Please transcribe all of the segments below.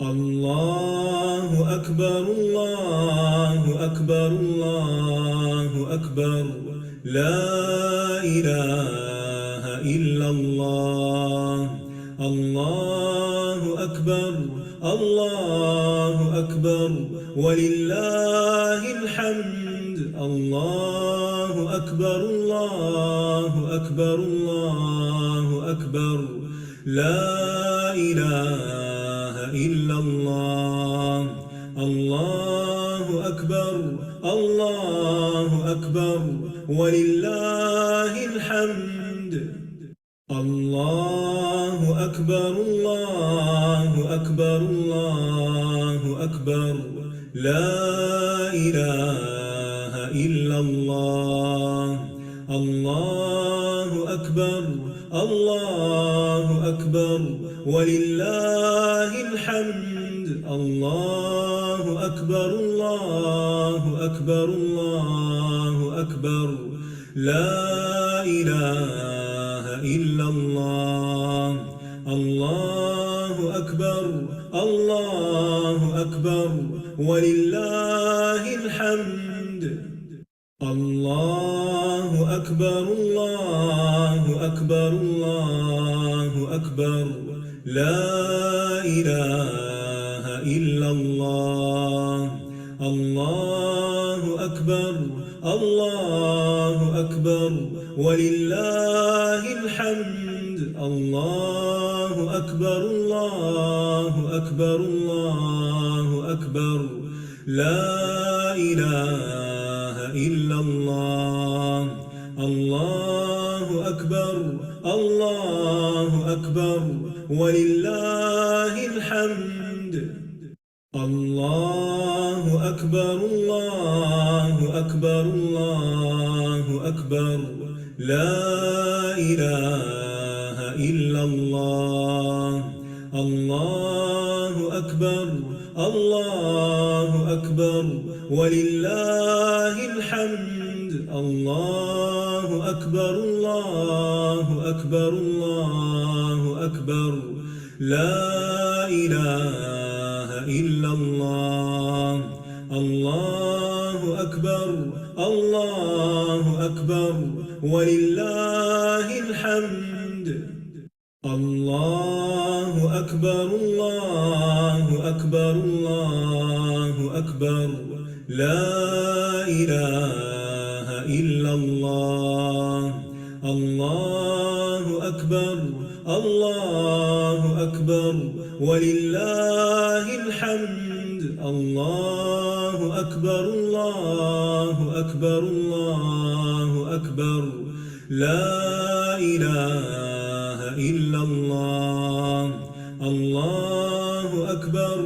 الله أكبر الله أكبر الله أكبر لا إله إلا الله الله أكبر الله أكبر ولله الحمد الله أكبر الله أكبر الله أكبر لا إله إلا الله الله أكبر الله أكبر ولله الحمد الله أكبر الله أكبر الله أكبر لا إله إلا الله الله أكبر الله أكبر ولله الحمد الله أكبر الله أكبر الله أكبر لا إله إلا الله الله أكبر الله أكبر ولله الحمد الله أكبر الله أكبر الله أكبر لا إله إلا الله الله أكبر الله أكبر ولله الحمد الله أكبر الله أكبر الله أكبر لا إله إلا الله الله أكبر الله أكبر ولله الحمد الله أكبر الله أكبر الله أكبر لا إله إلا الله الله أكبر الله أكبر ولله الحمد الله أكبر الله أكبر الله أكبر لا إله إلا الله الله أكبر الله أكبر ولله الحمد الله أكبر الله أكبر الله أكبر لا إله إلا الله الله أكبر الله أكبر ولله الحمد الله أكبر الله أكبر الله أكبر لا إله إلا الله الله أكبر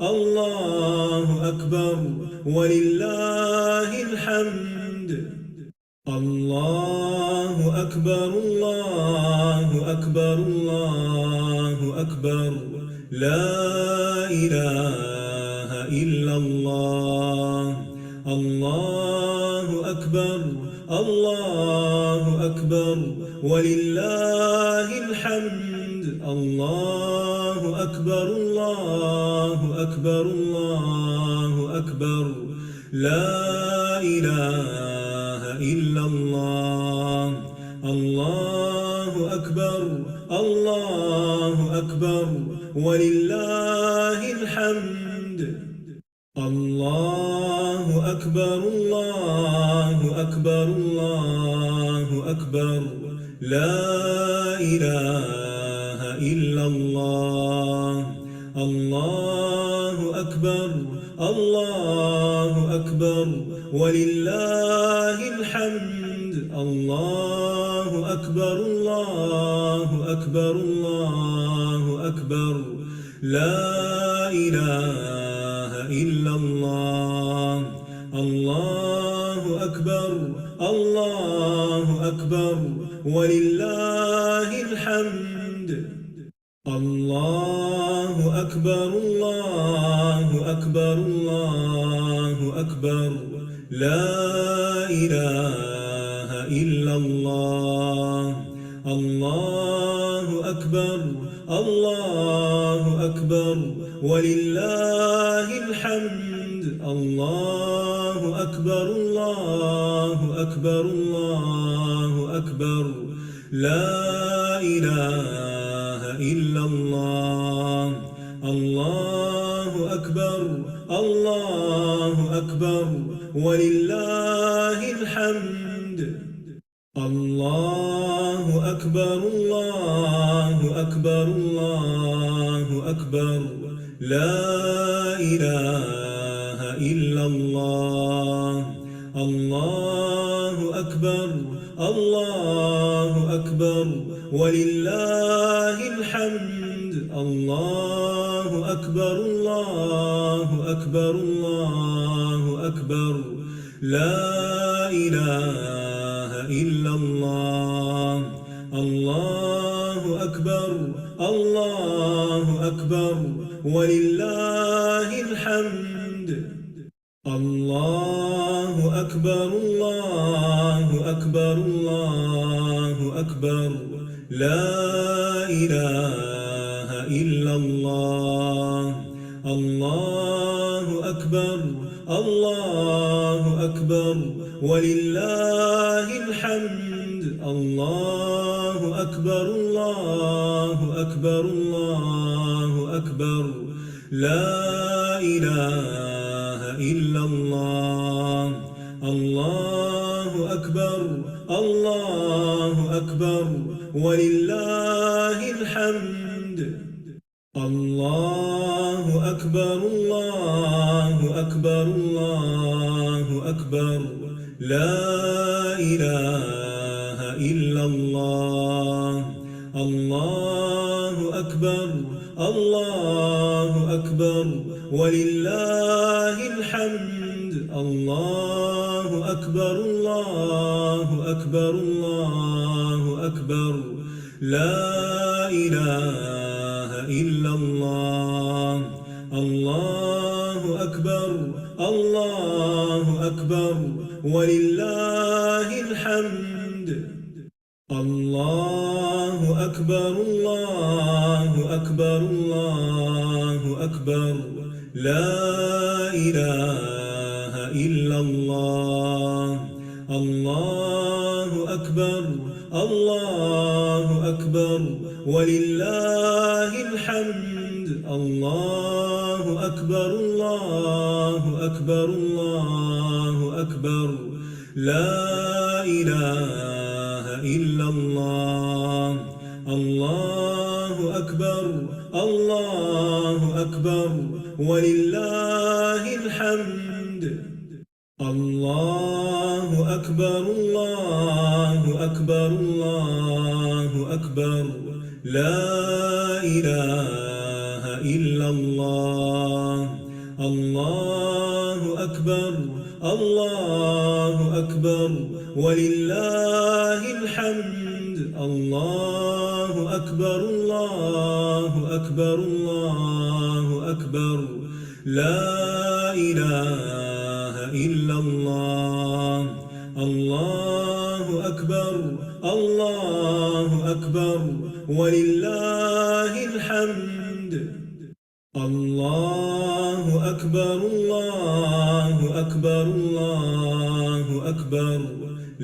الله أكبر ولله الحمد الله أكبر الله أكبر الله أكبر لا إله إلا الله الله أكبر الله أكبر ولله الحمد الله أكبر الله أكبر الله أكبر لا إله إلا الله الله أكبر الله أكبر ولله الحمد الله أكبر الله أكبر الله أكبر لا إله إلا الله الله أكبر الله أكبر ولله الحمد الله أكبر الله أكبر الله أكبر لا إله إلا الله الله أكبر الله أكبر ولله الحمد الله أكبر الله أكبر الله أكبر لا إله إلا الله الله أكبر الله أكبر ولله الحمد. الله أكبر الله أكبر الله أكبر لا إله إلا الله. الله أكبر الله أكبر ولله الحمد. الله أكبر الله أكبر الله أكبر لا إله إلا الله. الله أكبر الله أكبر ولله الحمد. الله أكبر الله أكبر الله أكبر لا إله إلا الله. الله أكبر الله أكبر ولله الحمد. الله أكبر الله أكبر الله أكبر لا إله إلا الله. الله أكبر الله أكبر ولله الحمد. الله أكبر الله أكبر الله أكبر لا إله إلا الله. الله أكبر الله أكبر ولله الحمد. الله أكبر الله أكبر الله أكبر لا إله إلا الله. الله أكبر الله أكبر ولله الحمد. الله أكبر الله أكبر الله أكبر لا إله إلا الله. الله أكبر الله أكبر ولله الحمد. الله أكبر الله أكبر الله أكبر لا إله إلا الله. الله أكبر الله أكبر ولله الحمد. الله أكبر الله أكبر الله أكبر لا إله إلا الله. الله أكبر الله أكبر ولله الحمد. الله أكبر الله أكبر الله أكبر لا إله إلا الله. الله أكبر الله أكبر ولله الحمد. الله أكبر الله أكبر الله أكبر لا إله إلا الله. الله أكبر الله أكبر ولله الحمد. الله أكبر الله أكبر الله أكبر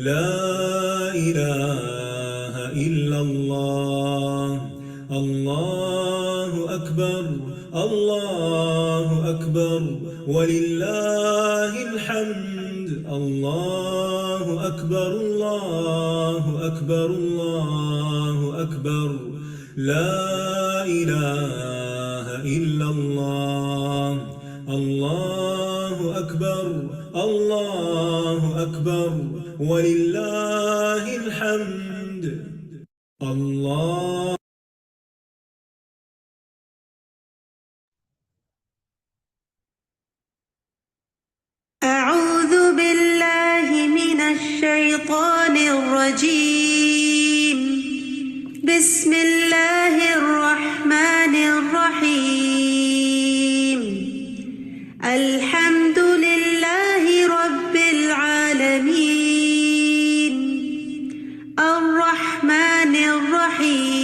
لا إله إلا الله. الله أكبر الله أكبر ولله الحمد. الله أكبر الله أكبر الله أكبر لا إله إلا الله. الله أكبر الله أكبر ولله الحمد. الله أعوذ بالله من الشيطان الرجيم. بسم الله الرحمن الرحيم. الحمد لله رب العالمين. الرحمن الرحيم.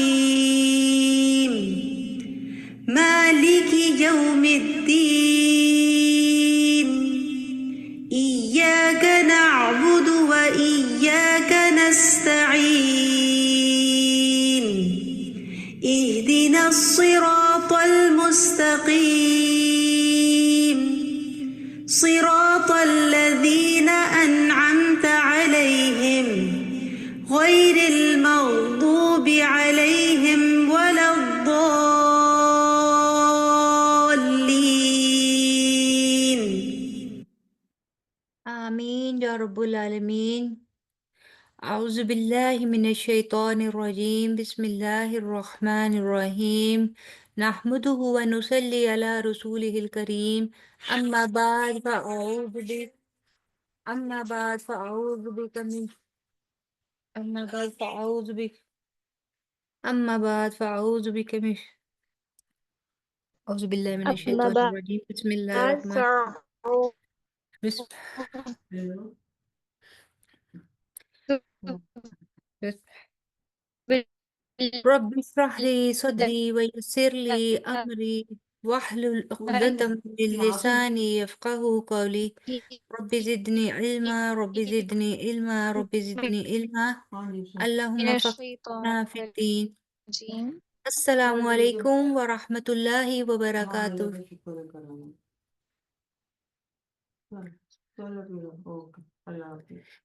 مالك يوم صراط الذين أنعمت عليهم غير المغضوب عليهم ولا الضالين. آمین یا رب العالمین. اعوذ باللہ من الشیطان الرجیم. بسم اللہ الرحمن الرحیم. نحمدہ ونصلی علی رسولہ الکریم. اما بعد فاعوذ بک اما بعد فاعوذ بک من اما بعد فاعوذ بک اما بعد فاعوذ بک من اعوذ باللہ من أما الشیطان الرجیم. بسم اللہ بعد الرحمن فأعوذ بسم رب اشرح لي صدري ويسر لي أمري واحلل عقدة من لساني يفقه قولي. رب زدني علما رب زدني علما رب زدني علما. من اللهم الشيطان فقهنا في الدين. الرجيم. السلام علیکم ورحمۃ اللہ وبرکاتہ.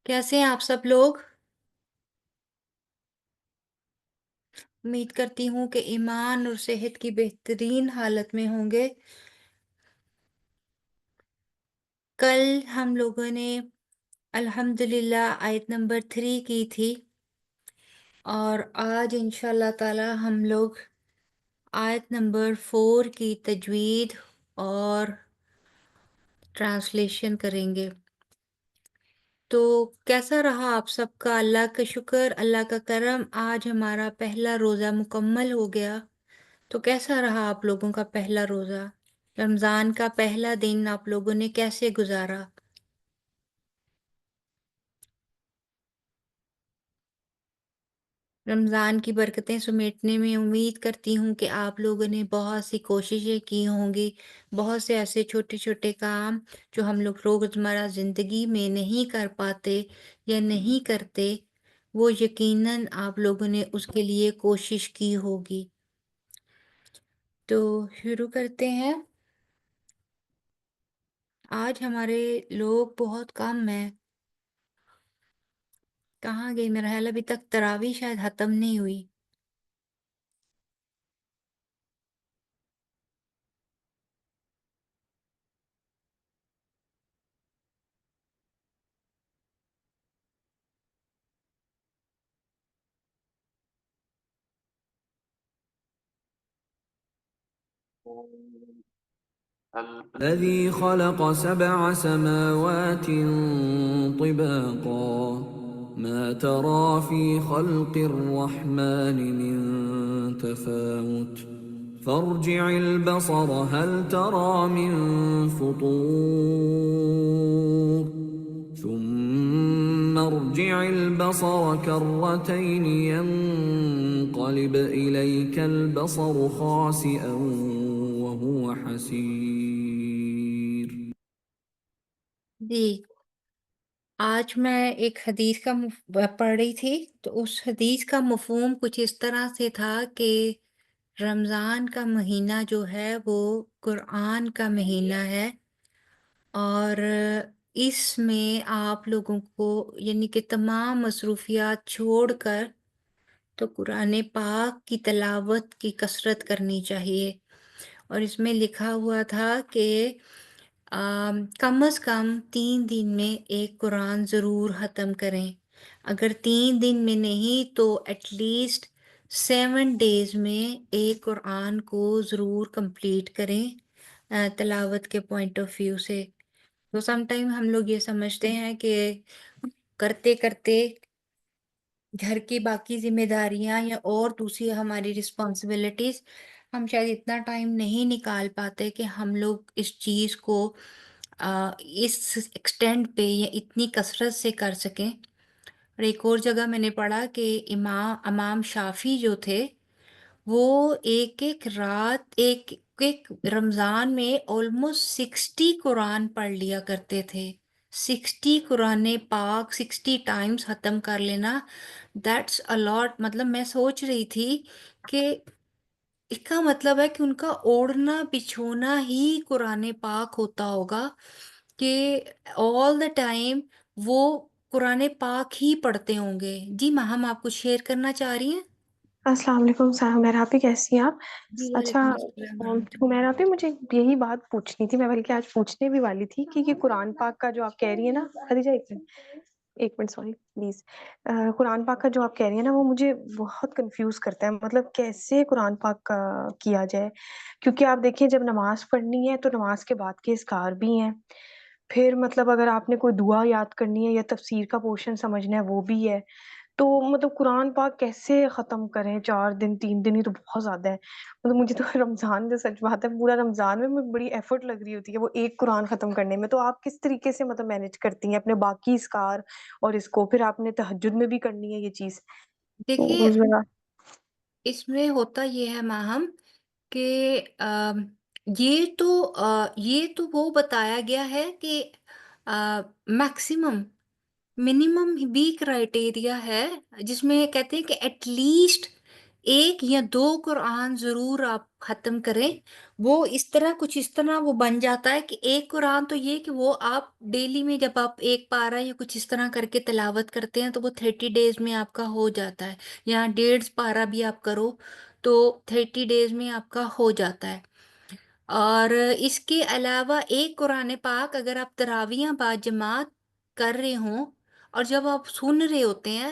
کیسے ہیں آپ سب لوگ؟ امید کرتی ہوں کہ ایمان اور صحت کی بہترین حالت میں ہوں گے. کل ہم لوگوں نے الحمدللہ آیت نمبر 3 کی تھی اور آج انشاءاللہ تعالی ہم لوگ آیت نمبر 4 کی تجوید اور ٹرانسلیشن کریں گے. تو کیسا رہا آپ سب کا؟ اللہ کا شکر، اللہ کا کرم، آج ہمارا پہلا روزہ مکمل ہو گیا. تو کیسا رہا آپ لوگوں کا پہلا روزہ؟ رمضان کا پہلا دن آپ لوگوں نے کیسے گزارا؟ رمضان کی برکتیں سمیٹنے میں امید کرتی ہوں کہ آپ لوگوں نے بہت سی کوششیں کی ہوں گی، بہت سے ایسے چھوٹے چھوٹے کام جو ہم لوگ روزمرہ زندگی میں نہیں کر پاتے یا نہیں کرتے، وہ یقیناً آپ لوگوں نے اس کے لیے کوشش کی ہوگی. تو شروع کرتے ہیں. آج ہمارے لوگ بہت کم ہیں. کہاں گئی؟ میرا خیال ہے ابھی تک تراویح شاید ختم نہیں ہوئی. الذي خلق سبع سماوات طباقا ما ترى في خلق الرحمن من تفاوت فارجع البصر هل ترى من فطور ثم ارجع البصر كرتين ينقلب إليك البصر خاسئا وهو حسير. جی، آج میں ایک حدیث کا پڑھ رہی تھی تو اس حدیث کا مفہوم کچھ اس طرح سے تھا کہ رمضان کا مہینہ جو ہے وہ قرآن کا مہینہ ہے اور اس میں آپ لوگوں کو یعنی کہ تمام مصروفیات چھوڑ کر تو قرآن پاک کی تلاوت کی کثرت کرنی چاہیے. اور اس میں لکھا ہوا تھا کہ کم از کم 3 دن میں ایک قرآن ضرور ختم کریں. اگر 3 دن میں نہیں تو ایٹ لیسٹ 7 ڈیز میں ایک قرآن کو ضرور کمپلیٹ کریں تلاوت کے پوائنٹ آف ویو سے. تو سم ٹائم ہم لوگ یہ سمجھتے ہیں کہ کرتے کرتے گھر کی باقی ذمہ داریاں یا اور دوسری ہماری رسپانسبلٹیز ہم شاید اتنا ٹائم نہیں نکال پاتے کہ ہم لوگ اس چیز کو اس ایکسٹینٹ پہ یا اتنی کثرت سے کر سکیں. اور ایک اور جگہ میں نے پڑھا کہ امام شافی جو تھے وہ ایک ایک رات ایک ایک رمضان میں آلموسٹ 60 قرآن پڑھ لیا کرتے تھے. 60 قرآن پاک 60 ٹائمز ختم کر لینا، دیٹس الاٹ. مطلب میں سوچ رہی تھی کہ اس کا مطلب ہے کہ ان کا اوڑھنا بچھونا ہی قرآن پاک ہوتا ہوگا کہ all the time وہ قرآن پاک ہی پڑھتے ہوں گے. جی ماہم آپ کچھ شیئر کرنا چاہ رہی ہیں؟ السلام علیکم حمیرہ آپی، کیسی ہیں آپ؟ جی اچھا وعلیکم السلام ورحمۃ اللہ. حمیرہ آپی، مجھے یہی بات پوچھنی تھی، میں بلکہ آج پوچھنے بھی والی تھی کہ یہ قرآن پاک کا جو آپ کہہ رہی ہیں نا، خدیجہ ایک منٹ سوری پلیز، قرآن پاک کا جو آپ کہہ رہی ہیں نا، وہ مجھے بہت کنفیوز کرتا ہے. مطلب کیسے قرآن پاک کا کیا جائے؟ کیونکہ آپ دیکھیں جب نماز پڑھنی ہے تو نماز کے بعد کے اذکار بھی ہیں، پھر مطلب اگر آپ نے کوئی دعا یاد کرنی ہے یا تفسیر کا پورشن سمجھنا ہے وہ بھی ہے. تو مطلب قرآن پاک کیسے ختم کریں؟ 4 دن 3 دن ہی تو بہت زیادہ ہے. مطلب مجھے تو رمضان جو سچ بات ہے، پورا رمضان میں بڑی ایفرٹ لگ رہی ہوتی ہے وہ ایک قرآن ختم کرنے میں. تو آپ کس طریقے سے مطلب مینج کرتی ہیں اپنے باقی اذکار اور اس کو؟ پھر آپ نے تہجد میں بھی کرنی ہے یہ چیز، دیکھیے تو ذرا. اس میں ہوتا یہ ہے ماہم کہ یہ تو وہ بتایا گیا ہے کہ میکسیمم منیمم بھی کرائٹیریا ہے جس میں کہتے ہیں کہ ایٹ لیسٹ 1 یا 2 قرآن ضرور آپ ختم کریں. وہ کچھ اس طرح وہ بن جاتا ہے کہ ایک قرآن تو یہ کہ وہ آپ ڈیلی میں جب آپ ایک پارہ یا کچھ اس طرح کر کے تلاوت کرتے ہیں تو وہ 30 ڈیز میں آپ کا ہو جاتا ہے. یا 1.5 پارہ بھی آپ کرو تو 30 ڈیز میں آپ کا ہو جاتا ہے. اور اس کے علاوہ ایک قرآن پاک اگر آپ تراویحاں با جماعت کر رہے ہوں اور جب آپ سن رہے ہوتے ہیں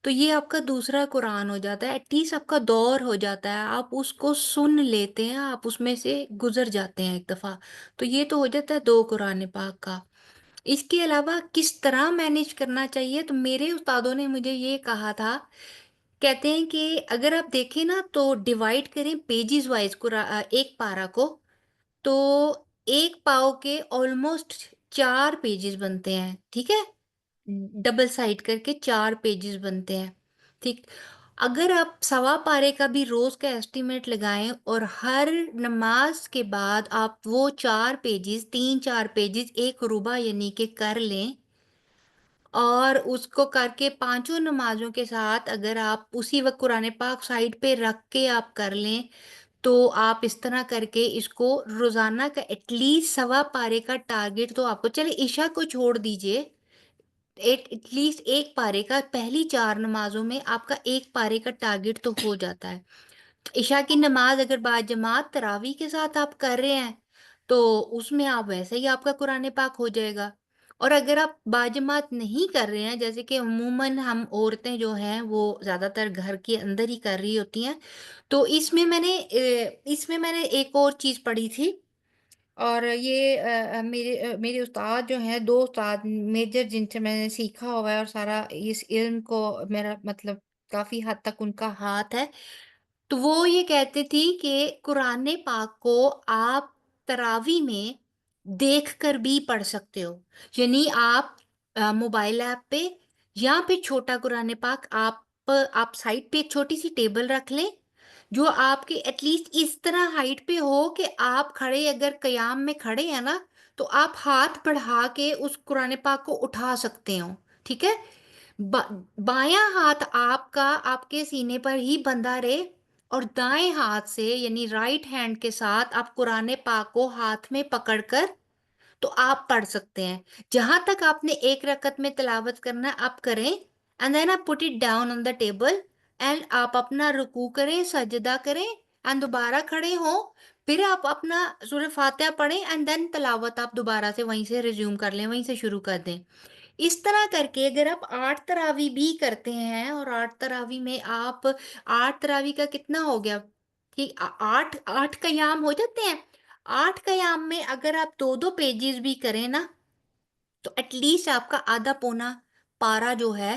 تو یہ آپ کا دوسرا قرآن ہو جاتا ہے. ایٹ لیسٹ آپ کا دور ہو جاتا ہے، آپ اس کو سن لیتے ہیں، آپ اس میں سے گزر جاتے ہیں ایک دفعہ. تو یہ تو ہو جاتا ہے 2 قرآن پاک کا. اس کے علاوہ کس طرح مینیج کرنا چاہیے تو میرے استادوں نے مجھے یہ کہا تھا، کہتے ہیں کہ اگر آپ دیکھیں نا تو ڈیوائڈ کریں پیجز وائز ایک پارہ کو، تو ایک پاؤ کے آلموسٹ 4 پیجز بنتے ہیں. ٹھیک ہے، ڈبل سائڈ کر کے 4 پیجز بنتے ہیں. ٹھیک، اگر آپ سوا پارے کا بھی روز کا ایسٹیمیٹ لگائیں اور ہر نماز کے بعد آپ وہ 4 پیجز ایک ربع یعنی کہ کر لیں، اور اس کو کر کے 5 نمازوں کے ساتھ اگر آپ اسی وقت قرآن پاک سائڈ پہ رکھ کے آپ کر لیں، تو آپ اس طرح کر کے اس کو روزانہ کا ایٹ لیسٹ سوا پارے کا ٹارگٹ تو آپ کو، چلے عشاء کو چھوڑ دیجئے، ایٹ لیسٹ ایک پارے کا پہلی 4 نمازوں میں آپ کا ایک پارے کا ٹارگٹ تو ہو جاتا ہے. عشاء کی نماز اگر با جماعت تراویح کے ساتھ آپ کر رہے ہیں تو اس میں آپ ویسے ہی آپ کا قرآن پاک ہو جائے گا. اور اگر آپ باجماعت نہیں کر رہے ہیں، جیسے کہ عموماً ہم عورتیں جو ہیں وہ زیادہ تر گھر کے اندر ہی کر رہی ہوتی ہیں، تو اس میں میں نے ایک اور چیز پڑھی تھی. اور یہ میرے استاد جو ہیں، 2 استاد میجر جن سے میں نے سیکھا ہوا ہے اور سارا اس علم کو میرا مطلب کافی حد تک ان کا ہاتھ ہے، تو وہ یہ کہتے تھی کہ قرآن پاک کو آپ تراوی میں دیکھ کر بھی پڑھ سکتے ہو. یعنی آپ موبائل ایپ پہ یا پھر چھوٹا قرآن پاک آپ سائٹ پہ ایک چھوٹی سی ٹیبل رکھ لیں جو آپ کے ایٹ لیسٹ اس طرح ہائٹ پہ ہو کہ آپ کھڑے اگر قیام میں کھڑے ہیں نا تو آپ ہاتھ بڑھا کے اس قرآن پاک کو اٹھا سکتے ہو. ٹھیک ہے، بایاں ہاتھ آپ کا آپ کے سینے پر ہی بندھا رہے اور دائیں ہاتھ سے یعنی رائٹ ہینڈ کے ساتھ آپ قرآن پاک کو ہاتھ میں پکڑ کر تو آپ پڑھ سکتے ہیں. جہاں تک آپ نے ایک رکعت میں تلاوت کرنا ہے آپ کریں، اینڈ دین آپ put it down on the table and آپ اپنا رکوع کریں، سجدہ کریں اینڈ دوبارہ کھڑے ہوں، پھر آپ اپنا سورہ فاتحہ پڑھیں اینڈ دین تلاوت آپ دوبارہ سے وہیں سے ریزیوم کر لیں، وہیں سے شروع کر دیں. اس طرح کر کے اگر آپ 8 تراوی بھی کرتے ہیں اور 8 تراوی میں آپ 8 تراوی کا کتنا ہو گیا؟ ٹھیک، 8 قیام ہو جاتے ہیں. 8 قیام میں اگر آپ 2 پیجز بھی کریں نا تو ایٹ لیسٹ آپ کا آدھا پونا پارا جو ہے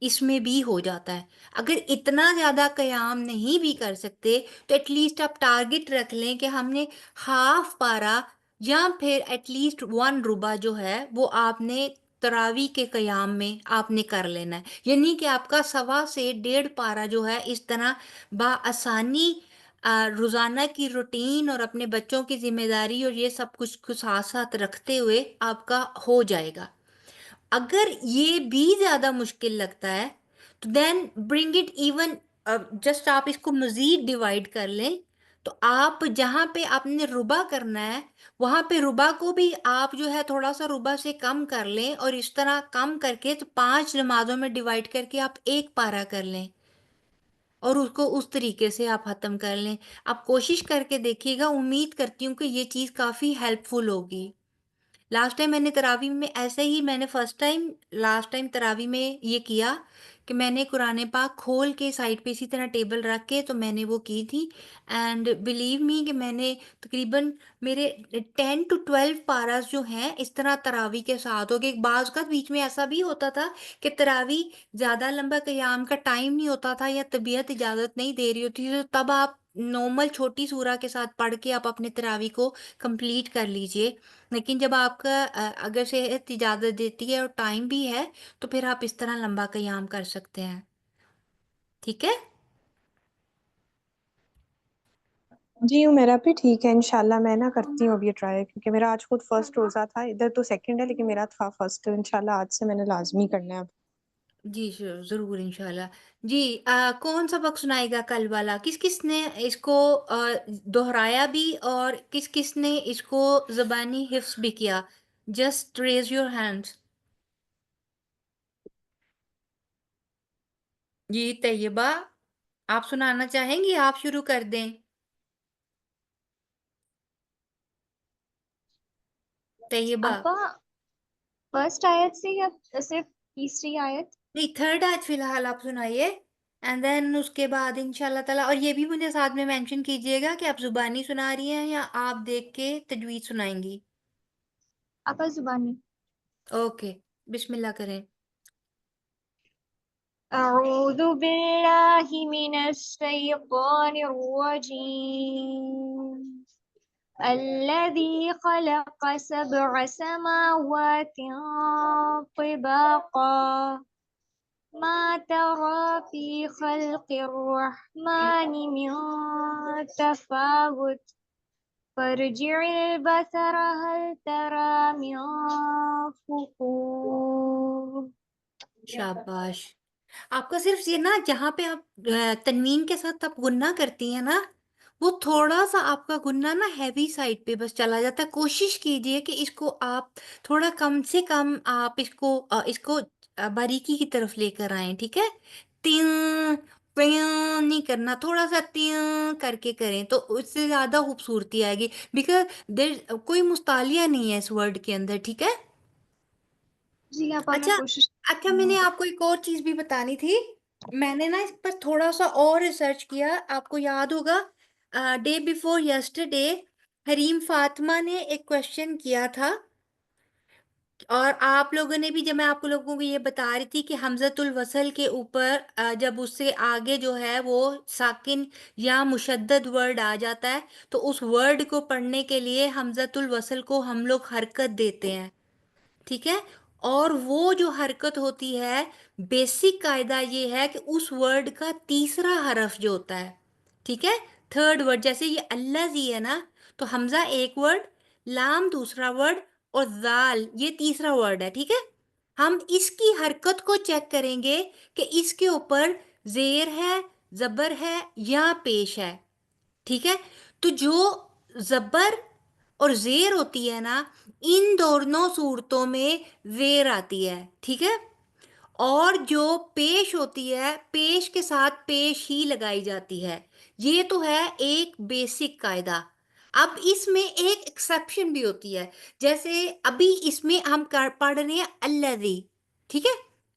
اس میں بھی ہو جاتا ہے. اگر اتنا زیادہ قیام نہیں بھی کر سکتے تو ایٹ لیسٹ آپ ٹارگٹ رکھ لیں کہ ہم نے ہاف پارا یا پھر ایٹ لیسٹ 1 ربع جو ہے وہ آپ نے تراوی کے قیام میں آپ نے کر لینا ہے. یعنی کہ آپ کا 1.25 سے 1.5 پارا جو ہے اس طرح بآسانی روزانہ کی روٹین اور اپنے بچوں کی ذمہ داری اور یہ سب کچھ کو ساتھ ساتھ رکھتے ہوئے آپ کا ہو جائے گا. اگر یہ بھی زیادہ مشکل لگتا ہے تو دین برنگ اٹ ایون، جسٹ آپ اس کو مزید ڈیوائڈ کر لیں تو آپ جہاں پہ آپ نے ربع کرنا ہے وہاں پہ ربع کو بھی آپ جو ہے تھوڑا سا ربع سے کم کر لیں، اور اس طرح کم کر کے تو 5 نمازوں میں ڈیوائڈ کر کے آپ ایک پارہ کر لیں، اور اس کو اس طریقے سے آپ ختم کر لیں۔ آپ کوشش کر کے دیکھیے گا، امید کرتی ہوں کہ یہ چیز کافی ہیلپ فل ہوگی۔ لاسٹ ٹائم میں نے تراویح میں ایسے ہی، میں نے لاسٹ ٹائم تراویح میں یہ کیا کہ میں نے قرآن پاک کھول کے سائڈ پہ اسی طرح ٹیبل رکھ کے تو میں نے وہ کی تھی، اینڈ بلیو می کہ میں نے تقریباً میرے 10 to 12 پاراز جو ہیں اس طرح تراویح کے ساتھ ہو گئے۔ بعض کا بیچ میں ایسا بھی ہوتا تھا کہ تراویح زیادہ لمبا قیام کا ٹائم نہیں ہوتا تھا یا طبیعت اجازت نہیں دے رہی ہوتی تھی، تو تب آپ نارمل چھوٹی سورہ کے ساتھ پڑھ کے آپ اپنے تراویح کو کمپلیٹ کر لیجئے۔ لیکن جب آپ کا اگر صحت اجازت دیتی ہے اور ٹائم بھی ہے تو پھر آپ اس طرح لمبا قیام کر سکتے ہیں، ٹھیک ہے؟ جی میرا بھی ٹھیک ہے انشاءاللہ، میں نہ کرتی ہوں اب یہ ٹرائی، کیونکہ میرا آج خود فرسٹ روزہ تھا، ادھر تو سیکنڈ ہے لیکن میرا تھا فرسٹ، انشاءاللہ آج سے میں نے لازمی کرنا ہے اب۔ جی ضرور انشاءاللہ۔ جی کون سبق سنائے گا کل والا؟ کس کس نے اس کو دہرایا بھی اور کس کس نے اس کو زبانی حفظ بھی کیا؟ Just raise your hands. جی طیبہ، آپ سنانا چاہیں گی؟ آپ شروع کر دیں طیبہ۔ آپا فرسٹ آیت سے یا صرف تیسری آیت؟ نہیں، تھرڈ آج فی الحال آپ سنائیے، اینڈ دین اس کے بعد انشاءاللہ تعالیٰ، اور یہ بھی مجھے ساتھ میں مینشن کیجئے گا کہ آپ زبانی سنا رہی ہیں یا آپ دیکھ کے تجوید سنائیں گی۔ آپا زبانی۔ اوکے، بسم اللہ کریں۔ اعوذ باللہ من الشیطان الرجیم الذي خلق 7 سماوات طباقا ما ترى في خلق الرحمن من تفاوت فارجع البصر هل ترى من فطور۔ شاباش۔ آپ کا صرف یہ نا جہاں پہ آپ تنوین کے ساتھ آپ گننا کرتی ہیں نا، وہ تھوڑا سا آپ کا گننا نا ہیوی سائڈ پہ بس چلا جاتا ہے۔ کوشش کیجئے کہ اس کو آپ تھوڑا کم سے کم آپ اس کو باریکی کی طرف لے کر آئیں، ٹھیک ہے؟ تین پیوں نہیں کرنا، تھوڑا سا تیوں کر کے کریں تو اس سے زیادہ خوبصورتی آئے گی، بیکاز کوئی مستعلیہ نہیں ہے اس ورڈ کے اندر، ٹھیک ہے؟ جی آپا میں اچھا کوشش اچھا، میں نے آپ کو ایک اور چیز بھی بتانی تھی۔ میں نے نا اس پر تھوڑا سا اور ریسرچ کیا، آپ کو یاد ہوگا ڈے بیفور یسٹرڈے حریم فاطمہ نے ایک کوشچن کیا تھا، اور آپ لوگوں نے بھی، جب میں آپ لوگوں کو یہ بتا رہی تھی کہ حمزۃ الوصل کے اوپر جب اس سے آگے جو ہے وہ ساکن یا مشدد ورڈ آ جاتا ہے تو اس ورڈ کو پڑھنے کے لیے حمزۃ الوصل کو ہم لوگ حرکت دیتے ہیں، ٹھیک ہے؟ اور وہ جو حرکت ہوتی ہے، بیسک قاعدہ یہ ہے کہ اس ورڈ کا تیسرا حرف جو ہوتا ہے، ٹھیک ہے، تھرڈ ورڈ، جیسے یہ اللہ زی ہے نا، تو حمزہ ایک ورڈ، لام دوسرا ورڈ، اور ذال یہ تیسرا ورڈ ہے، ٹھیک ہے؟ ہم اس کی حرکت کو چیک کریں گے کہ اس کے اوپر زیر ہے، زبر ہے یا پیش ہے، ٹھیک ہے؟ تو جو زبر اور زیر ہوتی ہے نا، ان دونوں صورتوں میں زیر آتی ہے، ٹھیک ہے؟ اور جو پیش ہوتی ہے، پیش کے ساتھ پیش ہی لگائی جاتی ہے۔ یہ تو ہے ایک بیسک قاعدہ۔ اب اس میں ایک ایکسیپشن بھی ہوتی ہے، جیسے ابھی اس میں ہم پڑھ رہے ہیں الذی، ٹھیک ہے؟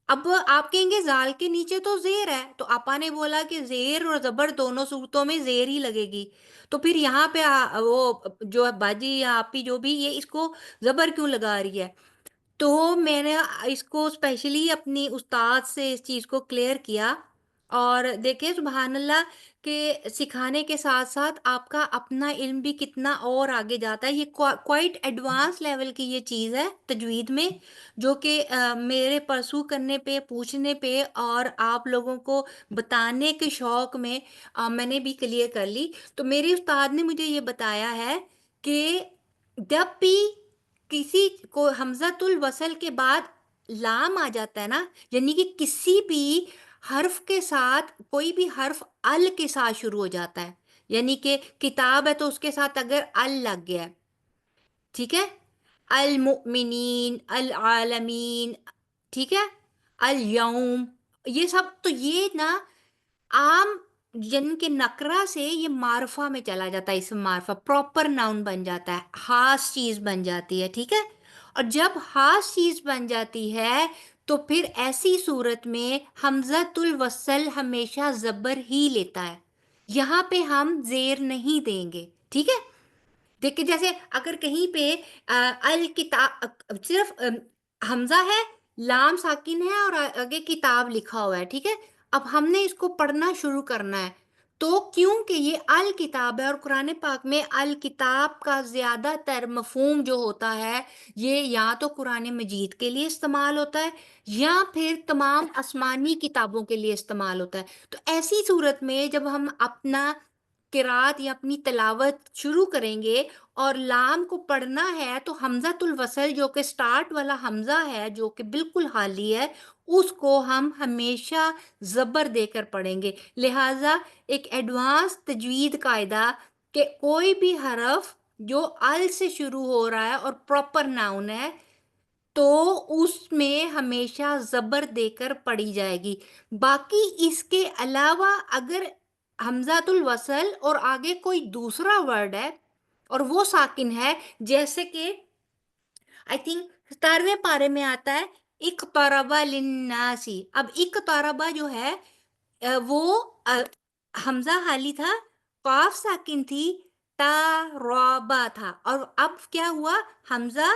اب آپ کہیں گے زال کے نیچے تو زیر ہے، تو آپا نے بولا کہ زیر اور زبر دونوں صورتوں میں زیر ہی لگے گی، تو پھر یہاں پہ وہ جو باجی یا آپی جو بھی یہ اس کو زبر کیوں لگا رہی ہے؟ تو میں نے اس کو اسپیشلی اپنی استاد سے اس چیز کو کلیئر کیا، اور دیکھیں سبحان اللہ کہ سکھانے کے ساتھ ساتھ آپ کا اپنا علم بھی کتنا اور آگے جاتا ہے۔ یہ کوائٹ ایڈوانس لیول کی یہ چیز ہے تجوید میں، جو کہ میرے پرسو کرنے پہ، پوچھنے پہ اور آپ لوگوں کو بتانے کے شوق میں میں نے بھی کلیئر کر لی۔ تو میرے استاد نے مجھے یہ بتایا ہے کہ جب بھی کسی کو حمزۃ الوصل کے بعد لام آ جاتا ہے نا، یعنی کہ کسی بھی حرف کے ساتھ، کوئی بھی حرف ال کے ساتھ شروع ہو جاتا ہے، یعنی کہ کتاب ہے تو اس کے ساتھ اگر ال لگ گیا ہے، ٹھیک ہے، المؤمنین، العالمین، ٹھیک ہے، الیوم، یہ سب تو یہ نا عام جن کے نکرہ سے یہ معرفہ میں چلا جاتا ہے، اسم معرفہ پراپر ناؤن بن جاتا ہے، خاص چیز بن جاتی ہے، ٹھیک ہے، اور جب خاص چیز بن جاتی ہے تو پھر ایسی صورت میں حمزۃ الوصل ہمیشہ زبر ہی لیتا ہے، یہاں پہ ہم زیر نہیں دیں گے، ٹھیک ہے، دیکھیں جیسے اگر کہیں پہ الکتاب صرف حمزہ ہے، لام ساکن ہے اور آگے کتاب لکھا ہوا ہے، ٹھیک ہے، اب ہم نے اس کو پڑھنا شروع کرنا ہے تو کیونکہ یہ الکتاب ہے اور قرآن پاک میں الکتاب کا زیادہ تر مفہوم جو ہوتا ہے یہ یا تو قرآن مجید کے لیے استعمال ہوتا ہے یا پھر تمام آسمانی کتابوں کے لیے استعمال ہوتا ہے، تو ایسی صورت میں جب ہم اپنا قرات یا اپنی تلاوت شروع کریں گے اور لام کو پڑھنا ہے تو حمزۃ الوصل جو کہ سٹارٹ والا حمزہ ہے جو کہ بالکل حالی ہے اس کو ہم ہمیشہ زبر دے کر پڑھیں گے، لہٰذا ایک ایڈوانس تجوید قاعدہ کہ کوئی بھی حرف جو ال سے شروع ہو رہا ہے اور پراپر ناؤن ہے تو اس میں ہمیشہ زبر دے کر پڑھی جائے گی، باقی اس کے علاوہ اگر حمزۃ الوصل اور آگے کوئی دوسرا ورڈ ہے اور وہ ساکن ہے، جیسے کہ آئی تھنک 17ویں پارے میں آتا ہے اقترب للناسی، اب اقترب جو ہے وہ حمزہ حالی تھا، قاف ساکن تھی، تا رابا تھا، اور اب کیا ہوا، حمزہ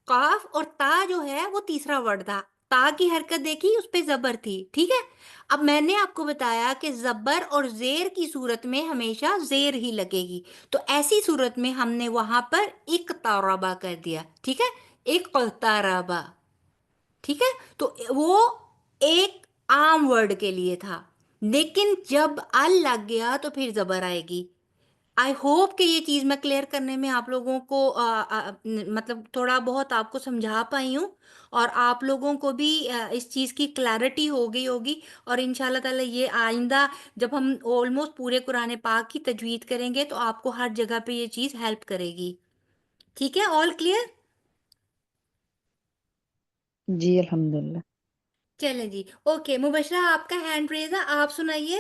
قاف اور تا جو ہے وہ تیسرا ورڈ تھا، تا کی حرکت دیکھی اس پہ زبر تھی، ٹھیک ہے، اب میں نے آپ کو بتایا کہ زبر اور زیر کی صورت میں ہمیشہ زیر ہی لگے گی، تو ایسی صورت میں ہم نے وہاں پر اقتربا کر دیا، ٹھیک ہے، اقتربا، ٹھیک ہے، تو وہ ایک عام ورڈ کے لیے تھا، لیکن جب ال لگ گیا تو پھر زبر آئے گی۔ آئی ہوپ کہ یہ چیز میں کلیئر کرنے میں آپ لوگوں کو مطلب تھوڑا بہت آپ کو سمجھا پائی ہوں، اور آپ لوگوں کو بھی اس چیز کی کلیئرٹی ہو گئی ہوگی، اور ان شاء اللہ تعالیٰ یہ آئندہ جب ہم آلموسٹ پورے قرآن پاک کی تجوید کریں گے تو آپ کو ہر جگہ پہ یہ چیز ہیلپ کرے گی، ٹھیک ہے، آل کلیئر؟ جی الحمدللہ۔ چلیں جی، اوکے، مبشرہ آپ کا ہینڈ ریز ہے، آپ سنائیے۔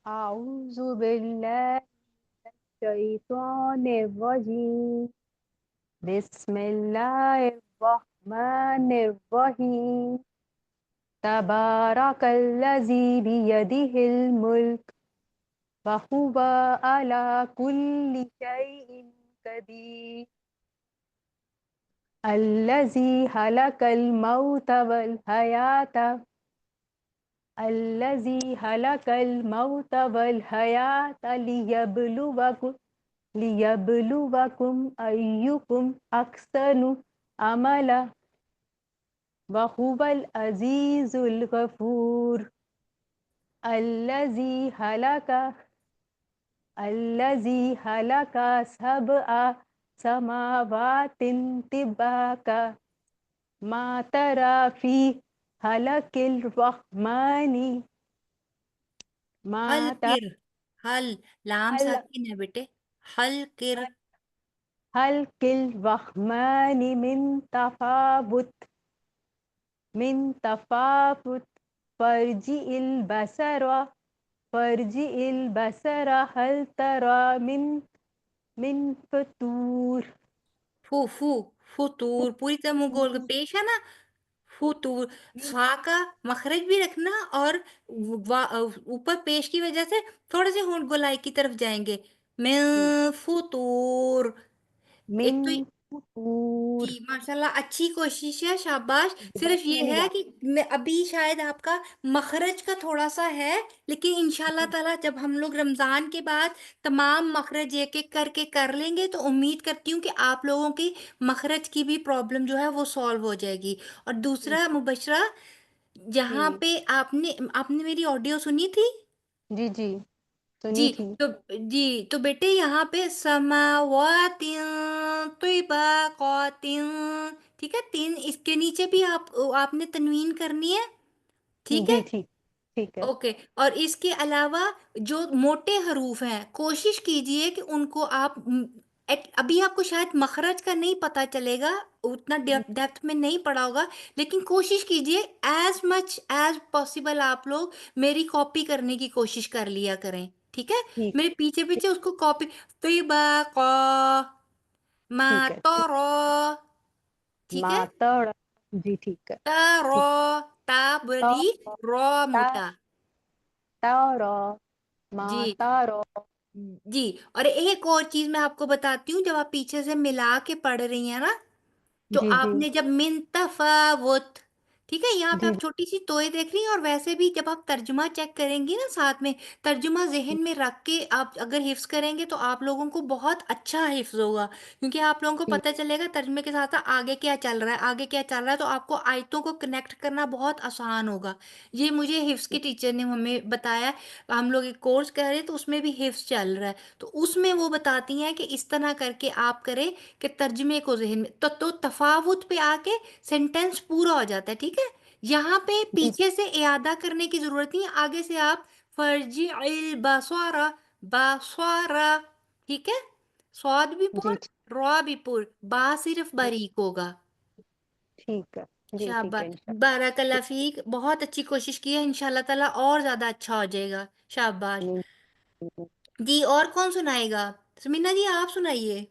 أعوذ بالله من الشيطان الرجيم بسم الله الرحمن الرحيم تبارك الذي بيده الملك وهو على كل شيء قدير الذي خلق الموت والحياة الذي خلق الموت والحياة ليبلوكم أيكم أحسن عملا وهو العزيز الغفور الذي خلق سبع سماوات طباقا ما ترى في خلق الرحمن حل ما ترى کر، حل لام ساکن ہے بیٹے، حل کر، خلق الرحمن من تفاوت فارجع البصر هل ترى من فطور فو فطور، پوری طرح منہ گول کے پیش ہے نا، فطور، فا کا مخرج بھی رکھنا اور اوپر پیش کی وجہ سے تھوڑے سے ہونٹ گولائی کی طرف جائیں گے، میں فطور، ایک تو من فطور جی ماشاء اللہ اچھی کوشش ہے، شاباش، صرف بسم یہ ہے اللہ کہ ابھی شاید آپ کا مخرج کا تھوڑا سا ہے، لیکن انشاءاللہ تعالیٰ جب ہم لوگ رمضان کے بعد تمام مخرج ایک ایک کر کے کر لیں گے تو امید کرتی ہوں کہ آپ لوگوں کی مخرج کی بھی پرابلم جو ہے وہ سالو ہو جائے گی۔ اور دوسرا مبشرہ، جہاں جی پہ آپ نے میری آڈیو سنی تھی، جی جی جی سنی تھی تو جی تو بیٹے یہاں پہ سماوات طباقات، ٹھیک ہے، تین اس کے نیچے بھی آپ نے تنوین کرنی ہے، ٹھیک جی ہے؟ ٹھیک ٹھیک ہے اوکے، اور اس کے علاوہ جو موٹے حروف ہیں کوشش کیجئے کہ ان کو آپ ابھی آپ کو شاید مخرج کا نہیں پتا چلے گا، اتنا ڈیپتھ میں نہیں پڑا ہوگا، لیکن کوشش کیجئے ایز مچ ایز پاسبل آپ لوگ میری کاپی کرنے کی کوشش کر لیا کریں، ٹھیک ہے؟ ٹھیک میرے پیچھے پیچھے اس کو کاپی، طبقا ما ٹھیک ہے ترى، ٹھیک ہے؟ ماتڑ جی ٹھیک ہے ٹھیک ترى، تا بڑی، را تا موٹا، تارو جی ماتارو جی۔ اور ایک اور چیز میں آپ کو بتاتی ہوں، جب آپ پیچھے سے ملا کے پڑھ رہی ہیں نا، تو جی جی آپ نے جب من تفاوت، ٹھیک ہے، یہاں پہ جی آپ چھوٹی سی توئے دیکھ رہی ہیں، اور ویسے بھی جب آپ ترجمہ چیک کریں گی نا ساتھ میں، ترجمہ ذہن میں رکھ کے آپ اگر حفظ کریں گے تو آپ لوگوں کو بہت اچھا حفظ ہوگا، کیونکہ آپ لوگوں کو ٹھیک پتہ چلے گا ترجمے کے ساتھ ساتھ آگے کیا چل رہا ہے، آگے کیا چل رہا ہے، تو آپ کو آیتوں کو کنیکٹ کرنا بہت آسان ہوگا۔ یہ مجھے حفظ کے ٹیچر نے ہمیں بتایا، ہم لوگ ایک کورس کر رہے ہیں تو اس میں بھی حفظ چل رہا ہے، تو اس میں وہ بتاتی ہیں کہ اس طرح کر کے آپ کریں کہ ترجمے کو ذہن میں تو تفاوت پہ آ کے سینٹینس پورا ہو جاتا ہے، ٹھیک ہے؟ یہاں پہ جی پیچھے سے اعادہ کرنے کی ضرورت نہیں ہے، آگے سے آپ فرجع البصر، بصارا، ٹھیک ہے؟ سواد بھی جی پر، را بھی پر، با صرف باریک ہوگا۔ ٹھیک ہے جی ٹھیک ہے شاباش، انشاء بارک اللہ فیک، بہت اچھی کوشش کی ہے، انشاءاللہ تعالیٰ اور زیادہ اچھا ہو جائے گا، شاباش۔ اللہ جی اور کون سنائے گا؟ سمینا جی آپ سنائیے۔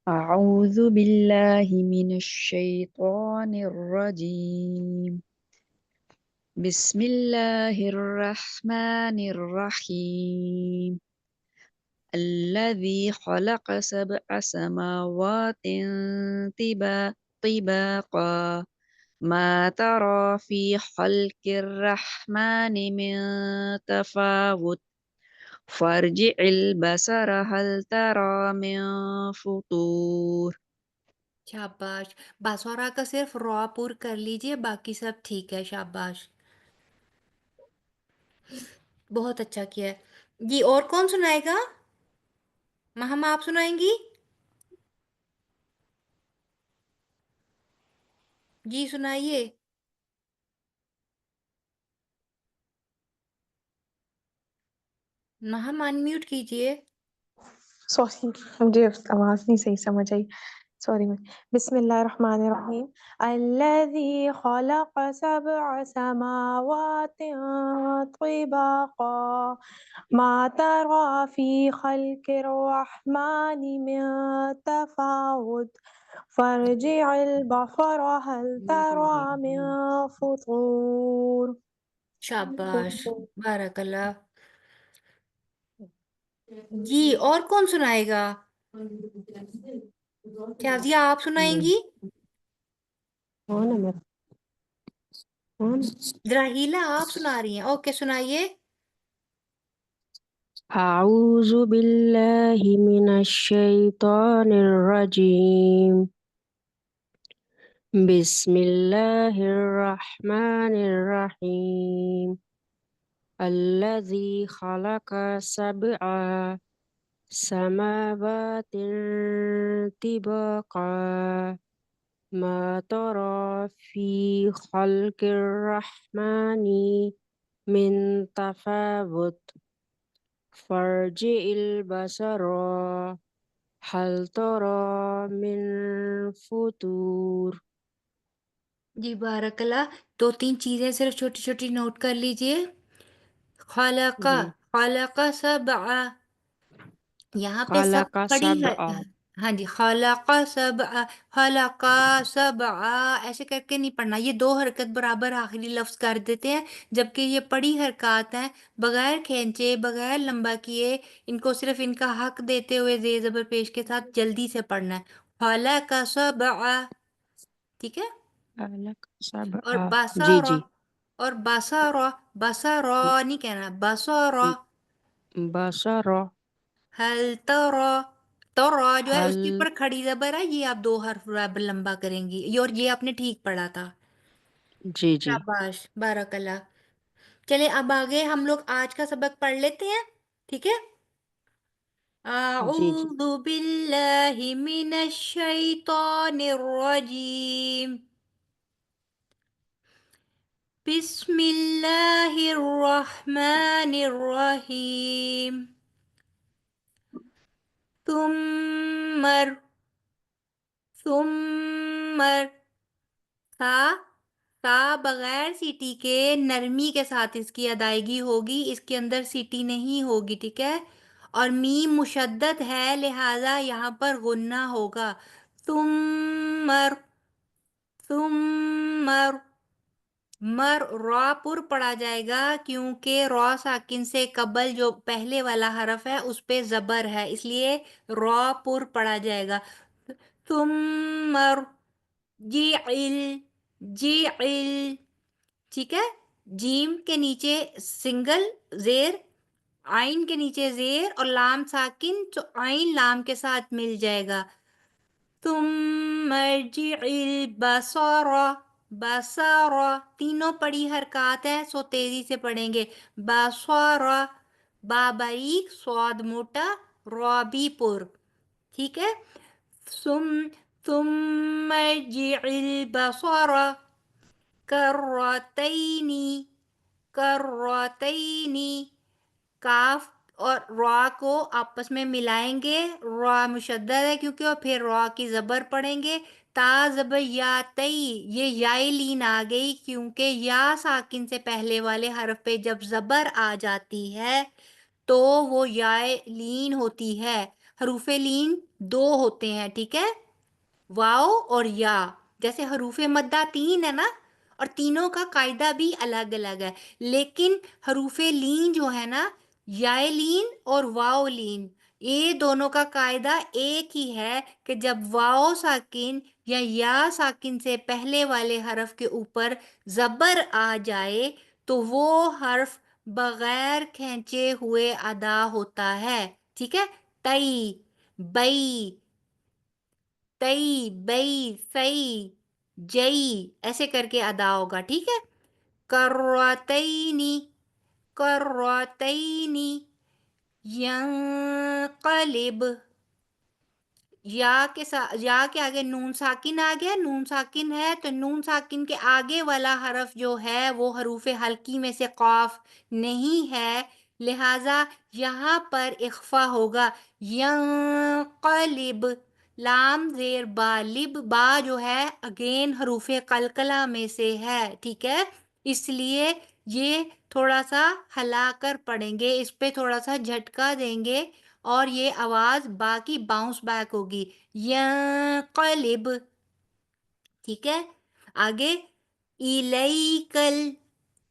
أعوذ بالله من الشيطان الرجيم بسم الله الرحمن الرحيم الذي خلق سبع سماوات طباقا ما ترى في خلق الرحمن من تفاوت فارجع البصر هل ترى من فطور شاباش، باسورا کا صرف را پور کر لیجئے، باقی سب ٹھیک ہے، شاباش، بہت اچھا کیا ہے۔ جی اور کون سنائے گا؟ مہم آپ سنائیں گی؟ جی سنائیے۔ مہم ان میوٹ کیجئے۔ سوری مجھے آواز نہیں صحیح سمجھ آئی، سوری میں۔ بسم اللہ الرحمن الرحیم، الذی خلق سبع سماوات طباقا ما ترى في خلق الرحمن من تفاوت فارجع البصر هل ترى من فطور۔ شاباش، بارک اللہ۔ جی اور کون سنائے گا؟ شازیہ آپ سنائیں گی؟ کون ہے میرا کون دراحیلہ آپ سنا رہی ہیں، اوکے سنائیے۔ أعوذ بالله من الشيطان الرجيم بسم الله الرحمن الرحيم الذي خلق سبع سماوات طباقا ما ترى في خلق الرحمن من تفاوت فارجع البصر هل ترى من فطور جی بارک اللہ، دو تین چیزیں صرف چھوٹی چھوٹی نوٹ کر لیجئے۔ خلق، جی خلق سبع، یہاں پہ سب خلق پڑی ہے، سبع ہاں جی، خلق سبع، خلق سبع، ایسے کر کے نہیں پڑھنا، یہ دو حرکت برابر آخری لفظ کر دیتے ہیں، جبکہ یہ پڑی حرکات ہیں، بغیر کھینچے، بغیر لمبا کیے، ان کو صرف ان کا حق دیتے ہوئے زیر زبر پیش کے ساتھ جلدی سے پڑھنا ہے۔ خلق سبع، ٹھیک ہے؟ خلق سبع اور جی باسارا، جی اور باسارا، باسارا نہیں کہنا، باسارا، بصر ہل ترا، ترا جو ہے اس کے هل اوپر کھڑی زبر ہے، یہ آپ دو حرف برابر لمبا کریں گی، یہ اور یہ آپ نے ٹھیک پڑھا تھا، جی جی شاباش، بارک اللہ۔ چلیں اب آگے ہم لوگ آج کا سبق پڑھ لیتے ہیں، ٹھیک ہے؟ جی جی اعوذ باللہ من الشیطان الرجیم، بسم اللہ الرحمن الرحیم ثمر ثمر سا بغیر سیٹی کے نرمی کے ساتھ اس کی ادائیگی ہوگی، اس کے اندر سیٹی نہیں ہوگی، ٹھیک ہے؟ اور میم مشدد ہے لہذا یہاں پر غنہ ہوگا. ثمر ثمر مر را پر پڑا جائے گا کیونکہ را ساکن سے قبل جو پہلے والا حرف ہے اس پہ زبر ہے، اس لیے را پر پڑا جائے گا. ثمر جعل جعل، ٹھیک ہے؟ جیم کے نیچے سنگل زیر، آئین کے نیچے زیر اور لام ساکن تو آئین لام کے ساتھ مل جائے گا. ثم ارجع البصر بصر، تینوں پڑی حرکات ہے سو تیزی سے پڑھیں گے. بصر، با باریک، صاد موٹا، را بھی پر، ٹھیک ہے؟ ثم ارجع البصر کرتین کرتین، کاف اور را کو آپس میں ملائیں گے، را مشدد ہے کیونکہ، اور پھر را کی زبر پڑھیں گے. تا زبر یا تئی، یہ یائے لین آ گئی کیونکہ یا ساکن سے پہلے والے حرف پہ جب زبر آ جاتی ہے تو وہ یائے لین ہوتی ہے. حروف لین دو ہوتے ہیں، ٹھیک ہے؟ واؤ اور یا. جیسے حروف مدہ تین ہے نا، اور تینوں کا قاعدہ بھی الگ الگ ہے، لیکن حروف لین جو ہے نا، یائے لین اور واؤ لین، یہ دونوں کا قاعدہ ایک ہی ہے کہ جب واؤ ساکن یا یا ساکن سے پہلے والے حرف کے اوپر زبر آ جائے تو وہ حرف بغیر کھینچے ہوئے ادا ہوتا ہے، ٹھیک ہے؟ تئی، بئی، تئی، بئی، سئی، جئی، ایسے کر کے ادا ہوگا، ٹھیک ہے؟ کرتینی کرتینی ینقلب، یا کے آگے نون ساکن آ گیا، نون ساکن ہے تو نون ساکن کے آگے والا حرف جو ہے وہ حروف حلقی میں سے قاف نہیں ہے، لہٰذا یہاں پر اخفا ہوگا. ینقلب، لام زیر با، لب با جو ہے اگین حروف قلقلہ میں سے ہے، ٹھیک ہے؟ اس لیے یہ تھوڑا سا ہلا کر پڑھیں گے، اس پہ تھوڑا سا جھٹکا دیں گے اور یہ آواز باقی باؤنس بیک ہوگی. ینقلب، ٹھیک ہے؟ آگے الیکل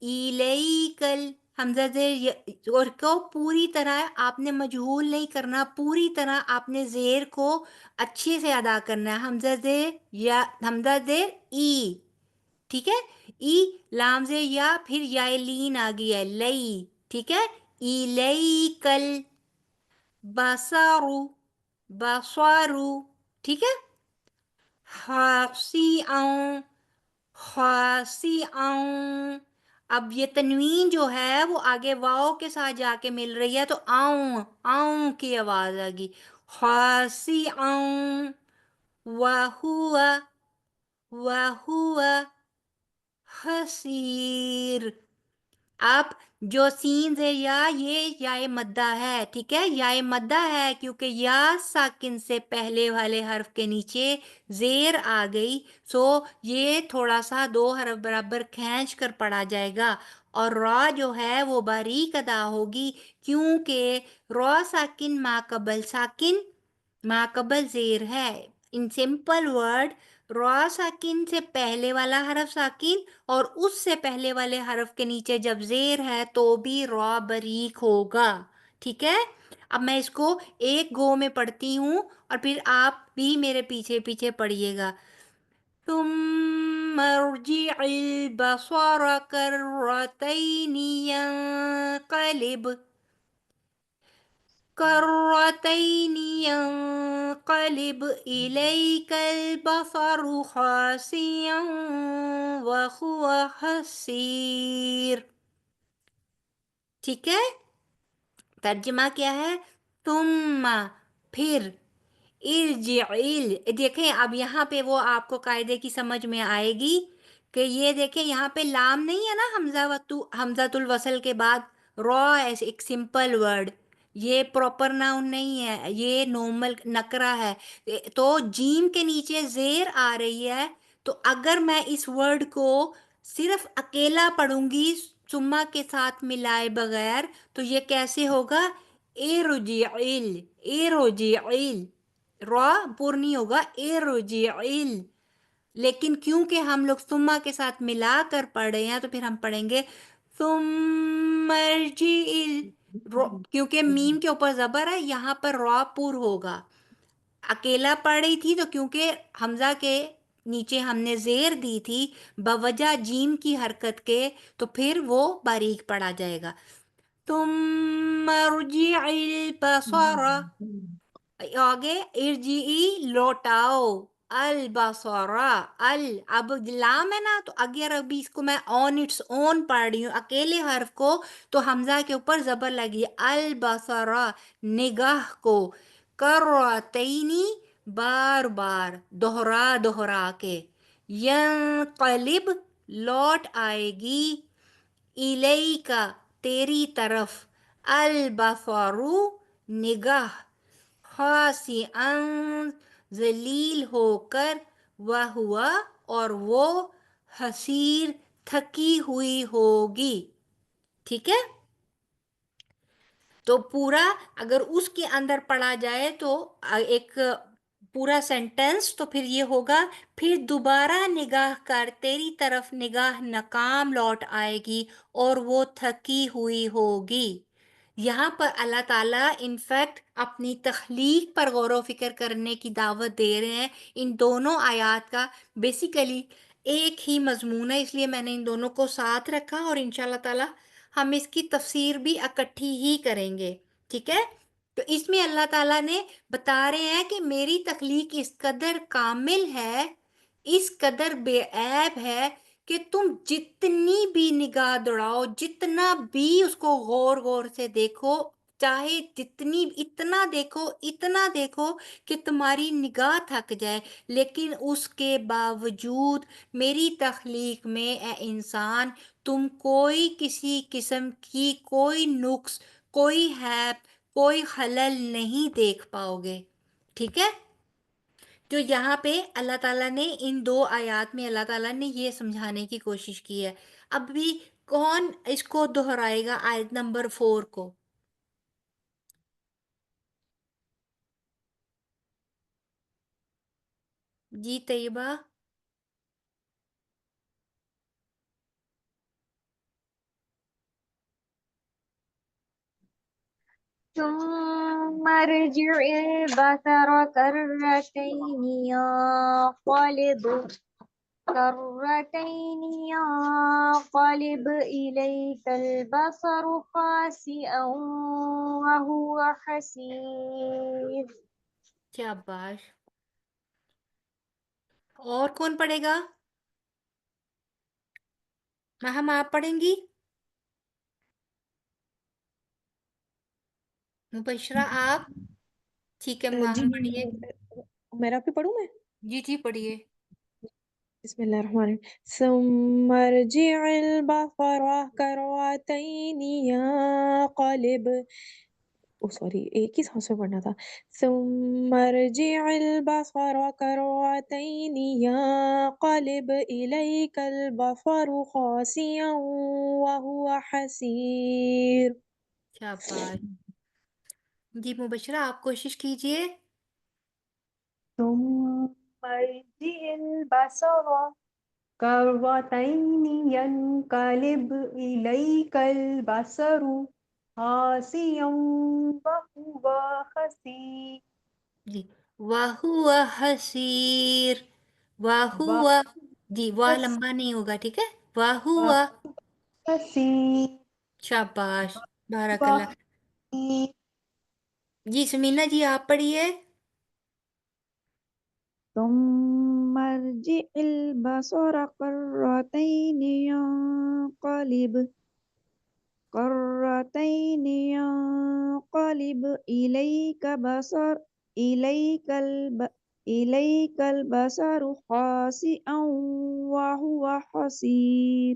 الیکل، حمزہ زیر اور کو پوری طرح آپ نے مجہول نہیں کرنا، پوری طرح آپ نے زیر کو اچھے سے ادا کرنا ہے. حمزہ زیر یا حمزہ زیر ای، ٹھیک ہے؟ ای لام زیر یا، پھر یا لین آ گئی ہے لئی، ٹھیک ہے؟ الیکل بصرو بصرو، ٹھیک ہے؟ خاصیعن خاصیعن، اب یہ تنوین جو ہے وہ آگے واؤ کے ساتھ جا کے مل رہی ہے تو آؤں آؤں کی آواز آگی. خاصیعن وہو وہو حسیر. اب جو سین زیر یا، یہ یائے مدہ ہے، ٹھیک ہے؟ یائے مدہ ہے کیونکہ یا ساکن سے پہلے والے حرف کے نیچے زیر آ گئی، سو یہ تھوڑا سا دو حرف برابر کھینچ کر پڑا جائے گا. اور را جو ہے وہ باریک ادا ہوگی کیونکہ را ساکن ما قبل ساکن ما قبل زیر ہے. ان سمپل ورڈ، را ساکن سے پہلے والا حرف ساکن اور اس سے پہلے والے حرف کے نیچے جب زیر ہے تو بھی را باریک ہوگا، ٹھیک ہے؟ اب میں اس کو ایک گو میں پڑھتی ہوں اور پھر آپ بھی میرے پیچھے پیچھے پڑھیے گا. ثم ارجع البصر کرتين ينقلب كرتين ينقلب إليك البصر خاسئا وهو حسير، ٹھیک ہے؟ ترجمہ کیا ہے؟ ثم، پھر، ارجعل، دیکھیں اب یہاں پہ وہ آپ کو قاعدے کی سمجھ میں آئے گی کہ یہ دیکھیں یہاں پہ لام نہیں ہے نا، حمزہ الوصل کے بعد را ایسے ایک سمپل ورڈ، یہ پراپر ناؤن نہیں ہے، یہ نارمل نکرہ ہے، تو جیم کے نیچے زیر آ رہی ہے، تو اگر میں اس ورڈ کو صرف اکیلا پڑھوں گی ثم کے ساتھ ملائے بغیر تو یہ کیسے ہوگا؟ ارجعل، ارجعل، را پر نہیں ہوگا، ارجعل، لیکن کیونکہ ہم لوگ ثم کے ساتھ ملا کر پڑھ رہے ہیں تو پھر ہم پڑھیں گے ثم ارجعل، کیونکہ میم کے اوپر زبر ہے، یہاں پر را پر ہوگا، اکیلا پڑھ رہی تھی تو کیونکہ حمزہ کے نیچے ہم نے زیر دی تھی بوجہ جیم کی حرکت کے، تو پھر وہ باریک پڑھا جائے گا. ثم ارجعی البصر، آگے ارجعی لوٹاؤ، البصر، اب لام ہے نا، تو اگر ابھی اس کو میں آن اٹس اون پڑھ رہی ہوں اکیلے حرف کو تو حمزہ کے اوپر زبر لگی، البصر، نگاہ کو، کرتینی، بار بار، دوہرا دوہرا کے، ینقلب، لوٹ آئے گی، الیکا، تیری طرف، البصر، نگاہ، خاسئا، ذلیل ہو کر، وہوا، اور وہ، حسیر، تھکی ہوئی ہوگی. ٹھیک ہے، تو پورا اگر اس کے اندر پڑھا جائے تو ایک پورا سینٹنس تو پھر یہ ہوگا، پھر دوبارہ نگاہ کر، تیری طرف نگاہ ناکام لوٹ آئے گی اور وہ تھکی ہوئی ہوگی. یہاں پر اللہ تعالیٰ انفیکٹ اپنی تخلیق پر غور و فکر کرنے کی دعوت دے رہے ہیں. ان دونوں آیات کا بیسیکلی ایک ہی مضمون ہے، اس لیے میں نے ان دونوں کو ساتھ رکھا اور انشاءاللہ تعالیٰ ہم اس کی تفسیر بھی اکٹھی ہی کریں گے. ٹھیک ہے، تو اس میں اللہ تعالیٰ نے بتا رہے ہیں کہ میری تخلیق اس قدر کامل ہے، اس قدر بے عیب ہے کہ تم جتنی بھی نگاہ دوڑاؤ، جتنا بھی اس کو غور غور سے دیکھو، چاہے اتنا دیکھو کہ تمہاری نگاہ تھک جائے، لیکن اس کے باوجود میری تخلیق میں اے انسان تم کوئی کسی قسم کی کوئی نقص، کوئی عیب، کوئی خلل نہیں دیکھ پاؤ گے. ٹھیک ہے، تو یہاں پہ اللہ تعالیٰ نے ان دو آیات میں اللہ تعالیٰ نے یہ سمجھانے کی کوشش کی ہے. اب بھی کون اس کو دہرائے گا آیت نمبر 4 کو؟ جی طیبہ. ثم ارجع البصر كرتين ينقلب إليك البصر خاسئا وهو حسير. شاباش. اور کون پڑھے گا؟ مہم آپ پڑھیں گی؟ مبشرہ آپ؟ ٹھیک ہے، جی مہم پڑھیے. میرا بھی پڑھوں میں؟ جی جی پڑھیے. بسم اللہ الرحمن الرحیم. ثم ارجع البصر كرتين ينقلب، سوری ایک ہی سانس میں پڑھنا تھا. ثم ارجع البصر كرتين ينقلب إليك البصر خاسئا وهو حسير. شاباش. جی مبشرہ آپ کوشش کیجئے. ثم ارجع البصر كرتين ينقلب إليك البصر خاسئا وهو حسير. جی وَهُوَ حسیر، وَهُوَ، جی واہ لمبا نہیں ہوگا، ٹھیک ہے، وَهُوَ. حسير. شاباش، بارک اللہ. جی سمینہ جی آپ پڑھیے. ثم ارجع البصر كرتين ينقلب إليك البصر إليك البصر خاسئا وهو حسير.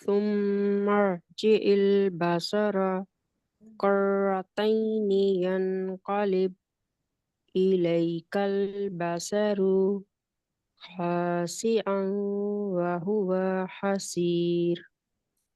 ثم ارجع البصر كرتين ينقلب إليك البصر خاسئا وهو حسير.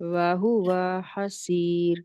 وهو حسير.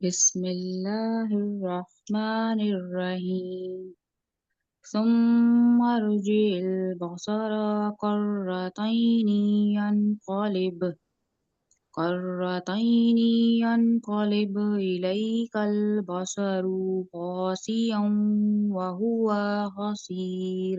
بسم الله الرحمن الرحيم ثم ارجع البصر كرتين ينقلب إليك البصر خاسئا وهو حسير.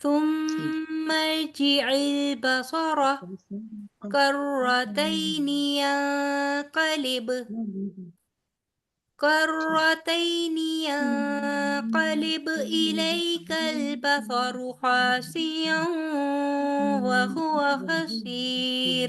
ثم ارجع البصر كرتين ينقلب كرتين ينقلب إليك البصر خاسئا وهو حسير،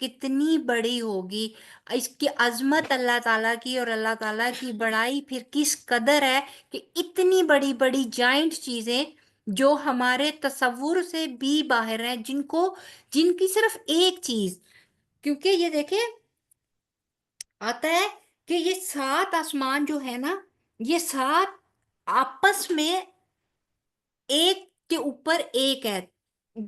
کتنی بڑی ہوگی، اس کی عظمت اللہ تعالیٰ کی اور اللہ تعالیٰ کی بڑائی پھر کس قدر ہے کہ اتنی بڑی بڑی جائنٹ چیزیں جو ہمارے تصور سے بھی باہر ہیں، جن کی صرف ایک چیز، کیونکہ یہ دیکھیں آتا ہے کہ یہ 7 آسمان جو ہے نا، یہ 7 آپس میں ایک کے اوپر ایک ہے،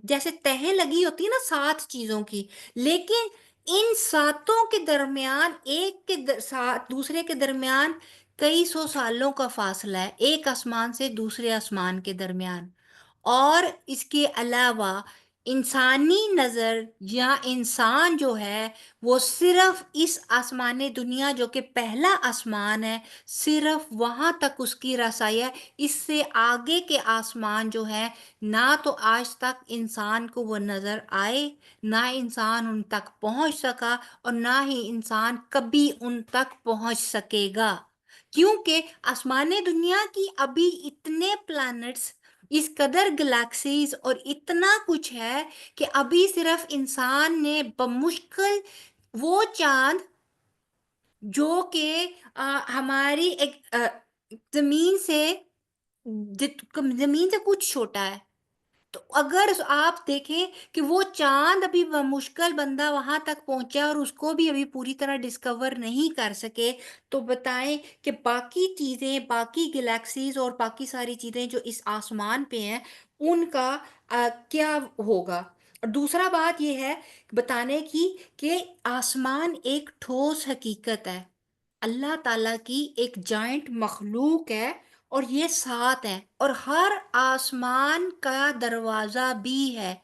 جیسے تہیں لگی ہوتی ہے نا 7 چیزوں کی، لیکن ان 7 کے درمیان ایک کے ساتھ دوسرے کے درمیان کئی سو سالوں کا فاصلہ ہے، ایک آسمان سے دوسرے آسمان کے درمیان۔ اور اس کے علاوہ انسانی نظر یا انسان جو ہے وہ صرف اس آسمان دنیا جو کہ پہلا آسمان ہے، صرف وہاں تک اس کی رسائی ہے، اس سے آگے کے آسمان جو ہے نہ تو آج تک انسان کو وہ نظر آئے، نہ انسان ان تک پہنچ سکا، اور نہ ہی انسان کبھی ان تک پہنچ سکے گا، کیونکہ آسمان دنیا کی ابھی اتنے پلانٹس، اس قدر گلیکسیز اور اتنا کچھ ہے کہ ابھی صرف انسان نے بمشکل وہ چاند جو کہ ہماری ایک زمین سے کچھ چھوٹا ہے، تو اگر آپ دیکھیں کہ وہ چاند ابھی بمشکل بندہ وہاں تک پہنچا اور اس کو بھی ابھی پوری طرح ڈسکور نہیں کر سکے، تو بتائیں کہ باقی چیزیں، باقی گلیکسیز اور باقی ساری چیزیں جو اس آسمان پہ ہیں ان کا کیا ہوگا۔ اور دوسرا بات یہ ہے بتانے کی کہ آسمان ایک ٹھوس حقیقت ہے، اللہ تعالیٰ کی ایک جائنٹ مخلوق ہے، اور یہ 7 ہیں، اور ہر آسمان کا دروازہ بھی ہے۔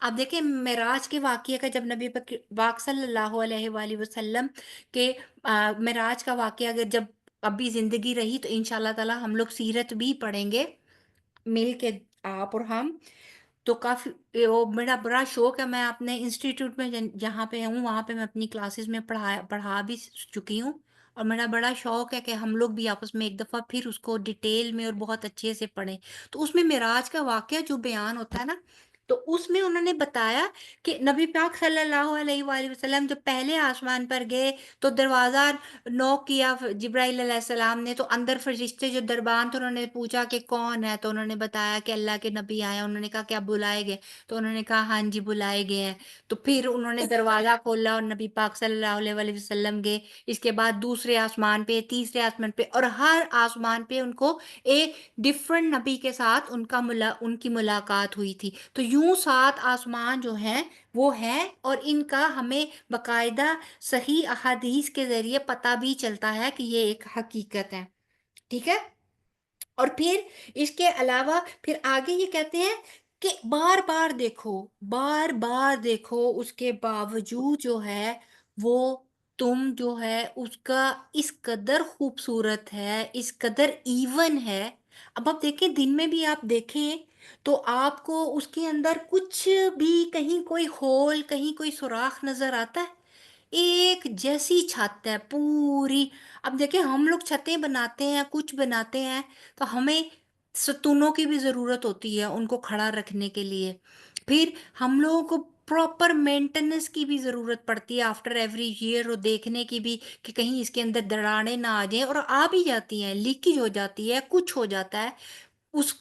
آپ دیکھیں معراج کے واقعے کا، جب نبی پاک صلی اللہ علیہ وآلہ وسلم کے معراج کا واقعہ اگر جب ابھی زندگی رہی تو انشاءاللہ تعالی ہم لوگ سیرت بھی پڑھیں گے مل کے، آپ اور ہم، تو کافی وہ میرا بڑا شوق ہے، میں اپنے انسٹیٹیوٹ میں جہاں پہ ہوں وہاں پہ میں اپنی کلاسز میں پڑھا بھی چکی ہوں، اور میرا بڑا شوق ہے کہ ہم لوگ بھی آپس میں ایک دفعہ پھر اس کو ڈیٹیل میں اور بہت اچھے سے پڑھیں۔ تو اس میں معراج کا واقعہ جو بیان ہوتا ہے نا، تو اس میں انہوں نے بتایا کہ نبی پاک صلی اللہ علیہ وآلہ وسلم جب پہلے آسمان پر گئے تو دروازہ نوک کیا جبرائیل علیہ السلام نے، تو اندر فرشتے جو دربان تھے انہوں نے پوچھا کہ کون ہے، تو انہوں نے بتایا کہ اللہ کے نبی آئے، انہوں نے کہا کیا بلائے گئے، تو انہوں نے کہا ہاں جی بلائے گئے ہیں، تو پھر انہوں نے دروازہ کھولا اور نبی پاک صلی اللہ علیہ وآلہ وسلم گئے، اس کے بعد دوسرے آسمان پہ، تیسرے آسمان پہ، اور ہر آسمان پہ ان کو ایک ڈفرنٹ نبی کے ساتھ ان کی ملاقات ہوئی تھی۔ تو یوں 7 آسمان جو ہیں وہ ہیں، اور ان کا ہمیں باقاعدہ صحیح احادیث کے ذریعے پتہ بھی چلتا ہے کہ یہ ایک حقیقت ہے، ٹھیک ہے۔ اور پھر اس کے علاوہ پھر آگے یہ کہتے ہیں کہ بار بار دیکھو اس کے باوجود جو ہے وہ تم جو ہے اس کا اس قدر خوبصورت ہے، اس قدر ایون ہے۔ اب آپ دیکھیں دن میں بھی آپ دیکھیں تو آپ کو اس کے اندر کچھ بھی کہیں کوئی ہول، کہیں کوئی سوراخ نظر آتا ہے؟ ایک جیسی چھت ہے پوری۔ اب دیکھیں ہم لوگ چھتیں بناتے ہیں، کچھ بناتے ہیں تو ہمیں ستونوں کی بھی ضرورت ہوتی ہے ان کو کھڑا رکھنے کے لیے، پھر ہم لوگوں کو پراپر مینٹیننس کی بھی ضرورت پڑتی ہے آفٹر ایوری ایئر، اور دیکھنے کی بھی کہ کہیں اس کے اندر دراڑیں نہ آ جائیں، اور آ بھی جاتی ہیں، لیکیج ہو جاتی ہے، کچھ ہو جاتا ہے،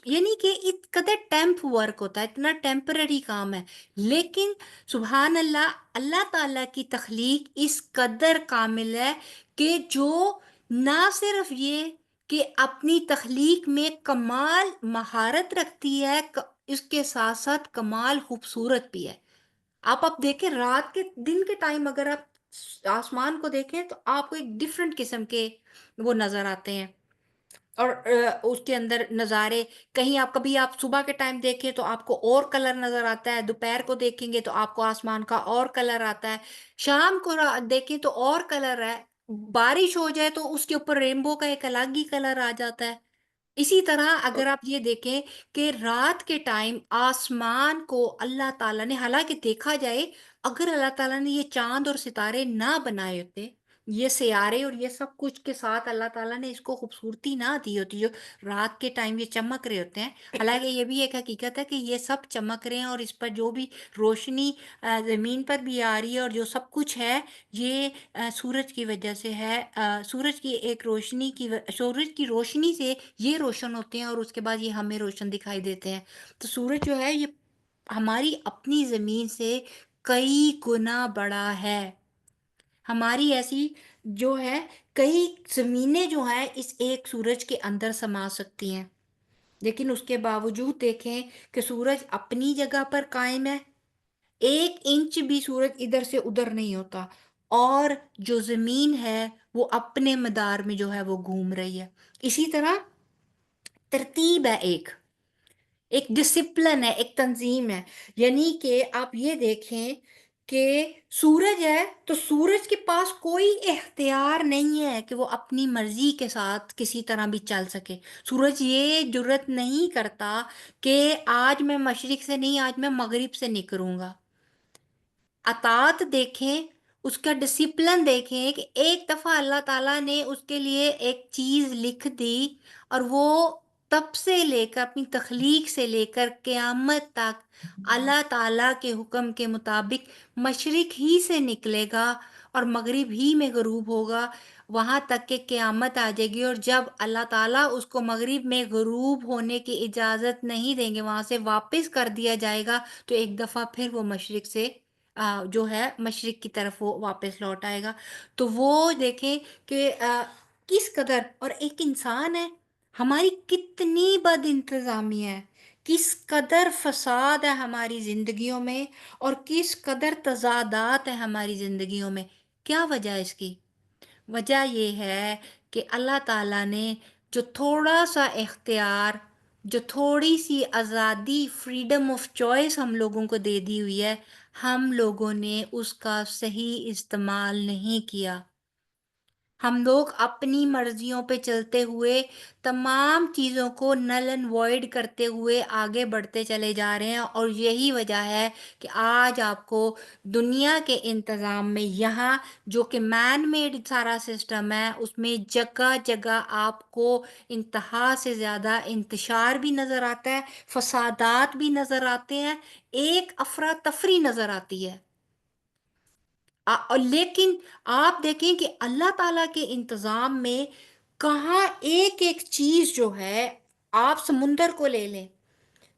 یعنی کہ اس قدر ٹیمپ ورک ہوتا ہے، اتنا ٹیمپرری کام ہے، لیکن سبحان اللہ، اللہ تعالیٰ کی تخلیق اس قدر کامل ہے کہ جو نہ صرف یہ کہ اپنی تخلیق میں کمال مہارت رکھتی ہے، اس کے ساتھ ساتھ کمال خوبصورت بھی ہے۔ آپ دیکھیں رات کے دن کے ٹائم اگر آپ آسمان کو دیکھیں تو آپ کو ایک ڈفرینٹ قسم کے وہ نظر آتے ہیں، اور اس کے اندر نظارے، کہیں کبھی آپ صبح کے ٹائم دیکھیں تو آپ کو اور کلر نظر آتا ہے، دوپہر کو دیکھیں گے تو آپ کو آسمان کا اور کلر آتا ہے، شام کو دیکھیں تو اور کلر ہے، بارش ہو جائے تو اس کے اوپر رینبو کا ایک الگ ہی کلر آ جاتا ہے۔ اسی طرح اگر آپ یہ دیکھیں کہ رات کے ٹائم آسمان کو اللہ تعالیٰ نے، حالانکہ دیکھا جائے اگر اللہ تعالیٰ نے یہ چاند اور ستارے نہ بنائے ہوتے یہ سیارے اور یہ سب کچھ کے ساتھ اللہ تعالیٰ نے اس کو خوبصورتی نہ دی ہوتی جو رات کے ٹائم یہ چمک رہے ہوتے ہیں. حالانکہ یہ بھی ایک حقیقت ہے کہ یہ سب چمک رہے ہیں اور اس پر جو بھی روشنی زمین پر بھی آ رہی ہے اور جو سب کچھ ہے یہ سورج کی وجہ سے ہے. سورج کی ایک روشنی سورج کی روشنی سے یہ روشن ہوتے ہیں اور اس کے بعد یہ ہمیں روشن دکھائی دیتے ہیں. تو سورج جو ہے یہ ہماری اپنی زمین سے کئی گنا بڑا ہے. ہماری ایسی جو ہے کئی زمینیں جو ہیں اس ایک سورج کے اندر سما سکتی ہیں. لیکن اس کے باوجود دیکھیں کہ سورج اپنی جگہ پر قائم ہے، 1 انچ بھی سورج ادھر سے ادھر نہیں ہوتا، اور جو زمین ہے وہ اپنے مدار میں جو ہے وہ گھوم رہی ہے. اسی طرح ترتیب ہے، ایک ڈسپلن ہے، ایک تنظیم ہے. یعنی کہ آپ یہ دیکھیں کہ سورج ہے تو سورج کے پاس کوئی اختیار نہیں ہے کہ وہ اپنی مرضی کے ساتھ کسی طرح بھی چل سکے. سورج یہ جرت نہیں کرتا کہ آج میں مشرق سے نہیں، آج میں مغرب سے نکلوں گا. اطاعت دیکھیں، اس کا ڈسپلن دیکھیں کہ ایک دفعہ اللہ تعالیٰ نے اس کے لیے ایک چیز لکھ دی اور وہ تب سے لے کر اپنی تخلیق سے لے کر قیامت تک اللہ تعالیٰ کے حکم کے مطابق مشرق ہی سے نکلے گا اور مغرب ہی میں غروب ہوگا، وہاں تک کہ قیامت آ جائے گی. اور جب اللہ تعالیٰ اس کو مغرب میں غروب ہونے کی اجازت نہیں دیں گے، وہاں سے واپس کر دیا جائے گا، تو ایک دفعہ پھر وہ مشرق سے جو ہے مشرق کی طرف وہ واپس لوٹ آئے گا. تو وہ دیکھیں کہ کس قدر، اور ایک انسان ہے، ہماری کتنی بد انتظامی ہے، کس قدر فساد ہے ہماری زندگیوں میں اور کس قدر تضادات ہیں ہماری زندگیوں میں. کیا وجہ ہے اس کی؟ وجہ یہ ہے کہ اللہ تعالیٰ نے جو تھوڑا سا اختیار، جو تھوڑی سی آزادی، فریڈم آف چوائس ہم لوگوں کو دے دی ہوئی ہے، ہم لوگوں نے اس کا صحیح استعمال نہیں کیا. ہم لوگ اپنی مرضیوں پہ چلتے ہوئے تمام چیزوں کو نل اینڈ وائڈ کرتے ہوئے آگے بڑھتے چلے جا رہے ہیں، اور یہی وجہ ہے کہ آج آپ کو دنیا کے انتظام میں یہاں جو کہ مین میڈ سارا سسٹم ہے اس میں جگہ جگہ آپ کو انتہا سے زیادہ انتشار بھی نظر آتا ہے، فسادات بھی نظر آتے ہیں، ایک افراتفری نظر آتی ہے. لیکن آپ دیکھیں کہ اللہ تعالیٰ کے انتظام میں کہاں ایک ایک چیز جو ہے، آپ سمندر کو لے لیں،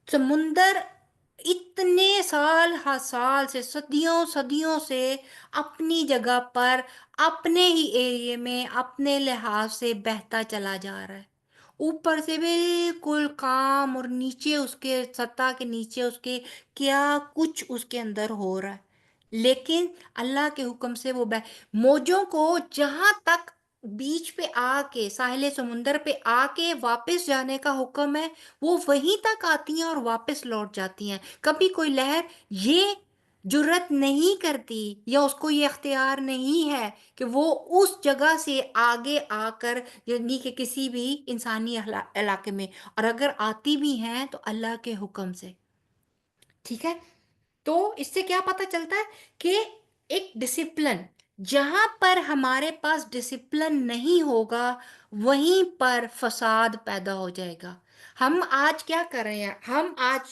سمندر اتنے سال ہر سال سے، صدیوں صدیوں سے اپنی جگہ پر، اپنے ہی ایریے میں، اپنے لحاظ سے بہتا چلا جا رہا ہے. اوپر سے بالکل کام، اور نیچے اس کے سطح کے نیچے اس کے کیا کچھ اس کے اندر ہو رہا ہے. لیکن اللہ کے حکم سے وہ موجوں کو جہاں تک بیچ پہ آ کے، ساحل سمندر پہ آ کے واپس جانے کا حکم ہے، وہ وہیں تک آتی ہیں اور واپس لوٹ جاتی ہیں. کبھی کوئی لہر یہ جرت نہیں کرتی یا اس کو یہ اختیار نہیں ہے کہ وہ اس جگہ سے آگے آ کر، یعنی کہ کسی بھی انسانی علاقے میں، اور اگر آتی بھی ہیں تو اللہ کے حکم سے. ٹھیک ہے، تو اس سے کیا پتہ چلتا ہے کہ ایک ڈسپلن، جہاں پر ہمارے پاس ڈسپلن نہیں ہوگا وہیں پر فساد پیدا ہو جائے گا. ہم آج کیا کر رہے ہیں؟ ہم آج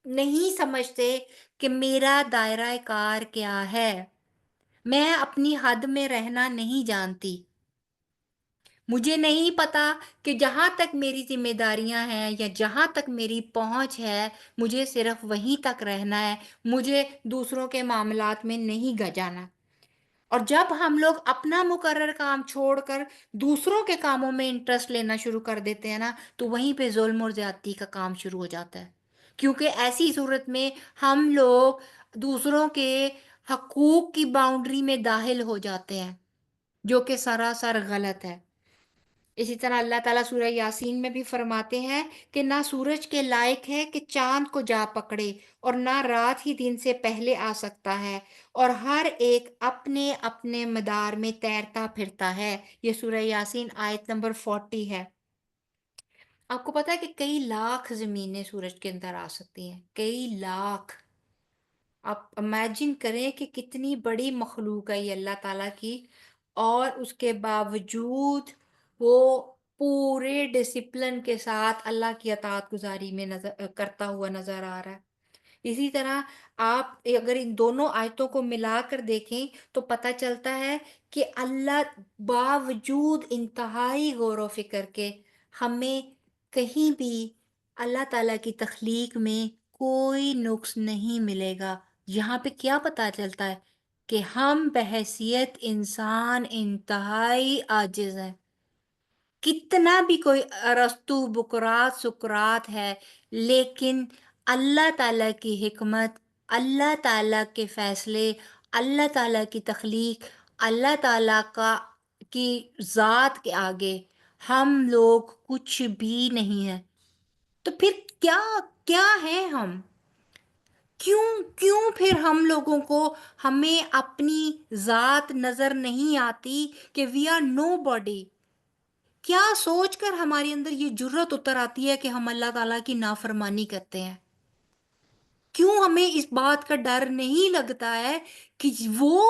نہیں سمجھتے کہ میرا دائرہ کار کیا ہے. میں اپنی حد میں رہنا نہیں جانتی. مجھے نہیں پتا کہ جہاں تک میری ذمہ داریاں ہیں یا جہاں تک میری پہنچ ہے مجھے صرف وہیں تک رہنا ہے، مجھے دوسروں کے معاملات میں نہیں جانا. اور جب ہم لوگ اپنا مقرر کام چھوڑ کر دوسروں کے کاموں میں انٹرسٹ لینا شروع کر دیتے ہیں نا، تو وہیں پہ ظلم اور زیادتی کا کام شروع ہو جاتا ہے. کیونکہ ایسی صورت میں ہم لوگ دوسروں کے حقوق کی باؤنڈری میں داخل ہو جاتے ہیں، جو کہ سراسر غلط ہے. اسی طرح اللہ تعالیٰ سورہ یاسین میں بھی فرماتے ہیں کہ نہ سورج کے لائق ہے کہ چاند کو جا پکڑے، اور نہ رات ہی دن سے پہلے آ سکتا ہے، اور ہر ایک اپنے اپنے مدار میں تیرتا پھرتا ہے. یہ سورہ یاسین آیت نمبر 40 ہے. آپ کو پتا ہے کہ کئی لاکھ زمینیں سورج کے اندر آ سکتی ہیں، کئی لاکھ. آپ امیجن کریں کہ کتنی بڑی مخلوق ہے یہ اللہ تعالیٰ کی، اور اس کے باوجود وہ پورے ڈسپلن کے ساتھ اللہ کی اطاعت گزاری میں کرتا ہوا نظر آ رہا ہے۔ اسی طرح آپ اگر ان دونوں آیتوں کو ملا کر دیکھیں تو پتہ چلتا ہے کہ اللہ باوجود انتہائی غور و فکر کے ہمیں کہیں بھی اللہ تعالیٰ کی تخلیق میں کوئی نقص نہیں ملے گا۔ یہاں پہ کیا پتہ چلتا ہے کہ ہم بحیثیت انسان انتہائی عاجز ہیں۔ کتنا بھی کوئی ارسطو بکرات سکرات ہے، لیکن اللہ تعالیٰ کی حکمت، اللہ تعالیٰ کے فیصلے، اللہ تعالیٰ کی تخلیق، اللہ تعالیٰ کی ذات کے آگے ہم لوگ کچھ بھی نہیں ہیں۔ تو پھر کیا ہے ہم؟ کیوں پھر ہم لوگوں کو ہمیں اپنی ذات نظر نہیں آتی کہ وی آر نو باڈی؟ کیا سوچ کر ہمارے اندر یہ جرت اتر آتی ہے کہ ہم اللہ تعالیٰ کی نافرمانی کرتے ہیں؟ کیوں ہمیں اس بات کا ڈر نہیں لگتا ہے کہ وہ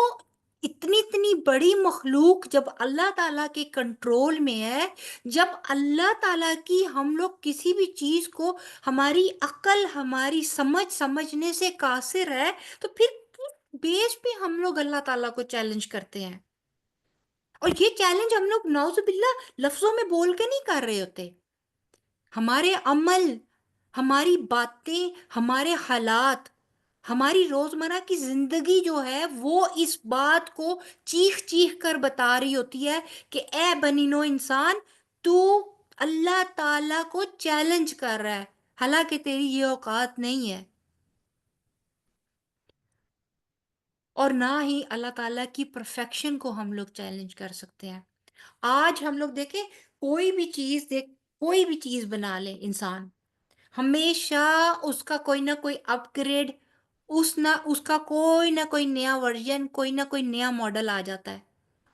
اتنی بڑی مخلوق جب اللہ تعالیٰ کے کنٹرول میں ہے، جب اللہ تعالیٰ کی ہم لوگ کسی بھی چیز کو ہماری عقل ہماری سمجھنے سے قاصر ہے، تو پھر کس بیس پہ ہم لوگ اللہ تعالیٰ کو چیلنج کرتے ہیں؟ اور یہ چیلنج ہم لوگ نعوذ باللہ لفظوں میں بول کے نہیں کر رہے ہوتے۔ ہمارے عمل، ہماری باتیں، ہمارے حالات، ہماری روزمرہ کی زندگی جو ہے وہ اس بات کو چیخ کر بتا رہی ہوتی ہے کہ اے بنی نو انسان، تو اللہ تعالیٰ کو چیلنج کر رہا ہے، حالانکہ تیری یہ اوقات نہیں ہے۔ اور نہ ہی اللہ تعالیٰ کی پرفیکشن کو ہم لوگ چیلنج کر سکتے ہیں۔ آج ہم لوگ دیکھیں، کوئی بھی چیز بنا لے انسان، ہمیشہ اس کا کوئی نہ کوئی اپ گریڈ، اس کا کوئی نہ کوئی نیا ورژن، کوئی نہ کوئی نیا ماڈل آ جاتا ہے۔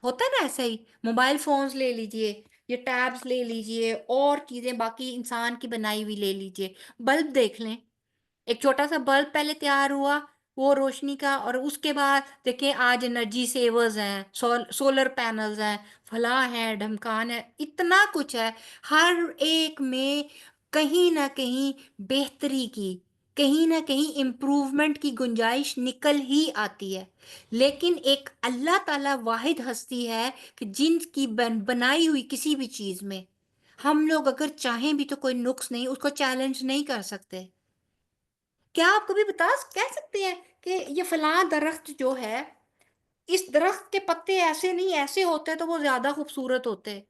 ہوتا ہے نا ایسا ہی؟ موبائل فونز لے لیجئے، یہ ٹیبز لے لیجئے، اور چیزیں باقی انسان کی بنائی ہوئی لے لیجئے، بلب دیکھ لیں، ایک چھوٹا سا بلب پہلے تیار ہوا وہ روشنی کا، اور اس کے بعد دیکھیں آج انرجی سیورز ہیں، سولر پینلز ہیں، فلاں ہے، ڈھمکان ہے، اتنا کچھ ہے۔ ہر ایک میں کہیں نہ کہیں بہتری کی، کہیں نہ کہیں امپروومنٹ کی گنجائش نکل ہی آتی ہے۔ لیکن ایک اللہ تعالیٰ واحد ہستی ہے کہ جن کی بنائی ہوئی کسی بھی چیز میں ہم لوگ اگر چاہیں بھی تو کوئی نقص نہیں، اس کو چیلنج نہیں کر سکتے۔ کیا آپ کبھی کہہ سکتے ہیں کہ یہ فلاں درخت جو ہے، اس درخت کے پتے ایسے نہیں، ایسے ہوتے تو وہ زیادہ خوبصورت ہوتے،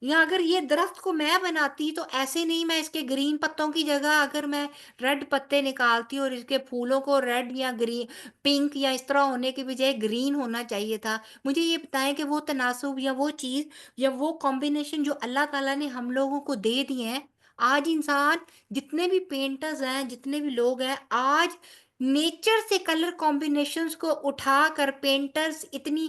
یا اگر یہ درخت کو میں بناتی تو ایسے نہیں، میں اس کے گرین پتوں کی جگہ اگر میں ریڈ پتے نکالتی اور اس کے پھولوں کو ریڈ یا گرین پنک یا اس طرح ہونے کے بجائے گرین ہونا چاہیے تھا؟ مجھے یہ بتائیں کہ وہ تناسب یا وہ چیز یا وہ کمبینیشن جو اللہ تعالیٰ نے ہم لوگوں کو دے دی ہیں، آج انسان جتنے بھی پینٹرز ہیں، جتنے بھی لوگ ہیں، آج نیچر سے کلر کمبینیشنز کو اٹھا کر پینٹرز اتنی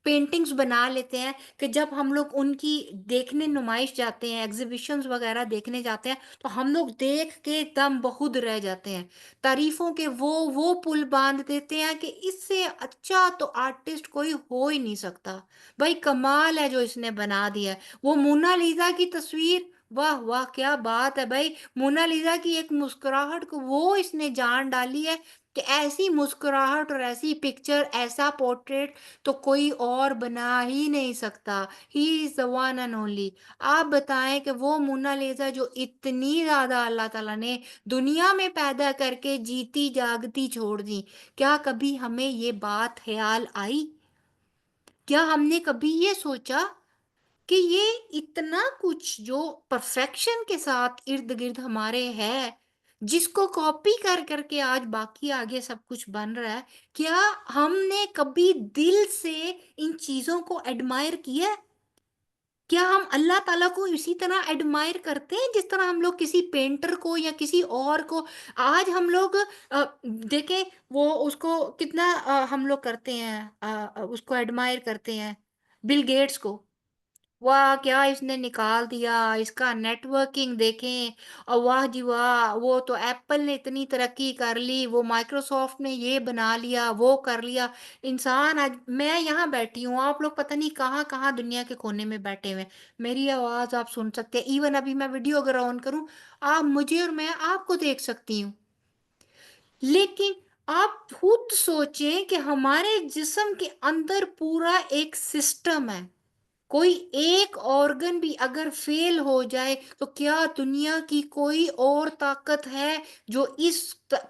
پینٹنگز بنا لیتے ہیں کہ جب ہم لوگ ان کی دیکھنے نمائش جاتے ہیں، ایگزیبیشنز وغیرہ دیکھنے جاتے ہیں، تو ہم لوگ دیکھ کے دم بخود رہ جاتے ہیں، تعریفوں کے وہ پل باندھ دیتے ہیں کہ اس سے اچھا تو آرٹسٹ کوئی ہو ہی نہیں سکتا، بھائی کمال ہے جو اس نے بنا دیا ہے۔ وہ مونا لیزا کی تصویر، واہ واہ کیا بات ہے بھائی، مونا لیزا کی ایک مسکراہٹ کو وہ اس نے جان ڈالی ہے کہ ایسی مسکراہٹ اور ایسی پکچر، ایسا پورٹریٹ تو کوئی اور بنا ہی نہیں سکتا، ہی از the one and only۔ آپ بتائیں کہ وہ مونا لیزا جو اتنی زیادہ اللہ تعالیٰ نے دنیا میں پیدا کر کے جیتی جاگتی چھوڑ دی، کیا کبھی ہمیں یہ بات خیال آئی؟ کیا ہم نے کبھی یہ سوچا کہ یہ اتنا کچھ جو پرفیکشن کے ساتھ ارد گرد ہمارے ہے، جس کو کاپی کر کے آج باقی آگے سب کچھ بن رہا ہے، کیا ہم نے کبھی دل سے ان چیزوں کو ایڈمائر کیا ہے؟ کیا ہم اللہ تعالیٰ کو اسی طرح ایڈمائر کرتے ہیں جس طرح ہم لوگ کسی پینٹر کو یا کسی اور کو؟ آج ہم لوگ دیکھیں وہ اس کو کتنا ہم لوگ کرتے ہیں، اس کو ایڈمائر کرتے ہیں، بل گیٹس کو۔ واہ کیا اس نے نکال دیا، اس کا نیٹ ورکنگ دیکھیں، اور واہ جی واہ وہ تو ایپل نے اتنی ترقی کر لی، وہ مائکروسافٹ نے یہ بنا لیا وہ کر لیا۔ انسان آج میں یہاں بیٹھی ہوں، آپ لوگ پتہ نہیں کہاں کہاں دنیا کے کونے میں بیٹھے ہوئے ہیں، میری آواز آپ سن سکتے ہیں، ایون ابھی میں ویڈیو اگر آن کروں آپ مجھے اور میں آپ کو دیکھ سکتی ہوں۔ لیکن آپ خود سوچیں کہ ہمارے جسم کے اندر پورا ایک سسٹم ہے، کوئی ایک آرگن بھی اگر فیل ہو جائے تو کیا دنیا کی کوئی اور طاقت ہے جو اس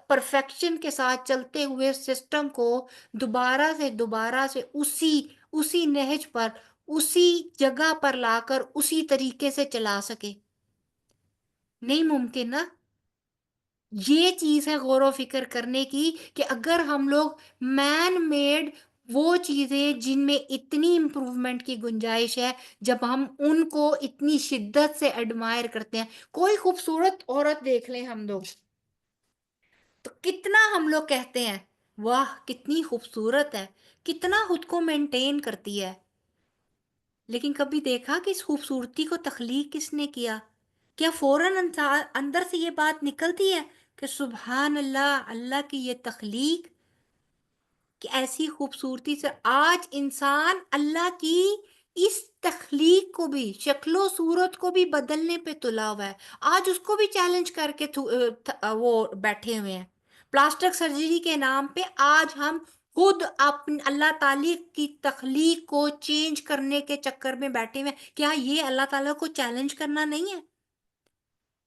پرفیکشن کے ساتھ چلتے ہوئے سسٹم کو دوبارہ سے اسی نہج پر اسی جگہ پر لا کر اسی طریقے سے چلا سکے؟ نہیں ممکن نا۔ یہ چیز ہے غور و فکر کرنے کی کہ اگر ہم لوگ مین میڈ وہ چیزیں جن میں اتنی امپروومنٹ کی گنجائش ہے، جب ہم ان کو اتنی شدت سے ایڈمائر کرتے ہیں، کوئی خوبصورت عورت دیکھ لیں ہم لوگ تو کتنا ہم لوگ کہتے ہیں واہ کتنی خوبصورت ہے، کتنا خود کو مینٹین کرتی ہے، لیکن کبھی دیکھا کہ اس خوبصورتی کو تخلیق کس نے کیا؟ کیا فوراً اندر سے یہ بات نکلتی ہے کہ سبحان اللہ، اللہ کی یہ تخلیق کہ ایسی خوبصورتی سے آج انسان اللہ کی اس تخلیق کو بھی، شکل و صورت کو بھی بدلنے پہ تلا ہوا ہے، آج اس کو بھی چیلنج کر کے وہ بیٹھے ہوئے ہیں۔ پلاسٹک سرجری کے نام پہ آج ہم خود اللہ تعالی کی تخلیق کو چینج کرنے کے چکر میں بیٹھے ہوئے ہیں۔ کیا یہ اللہ تعالیٰ کو چیلنج کرنا نہیں ہے؟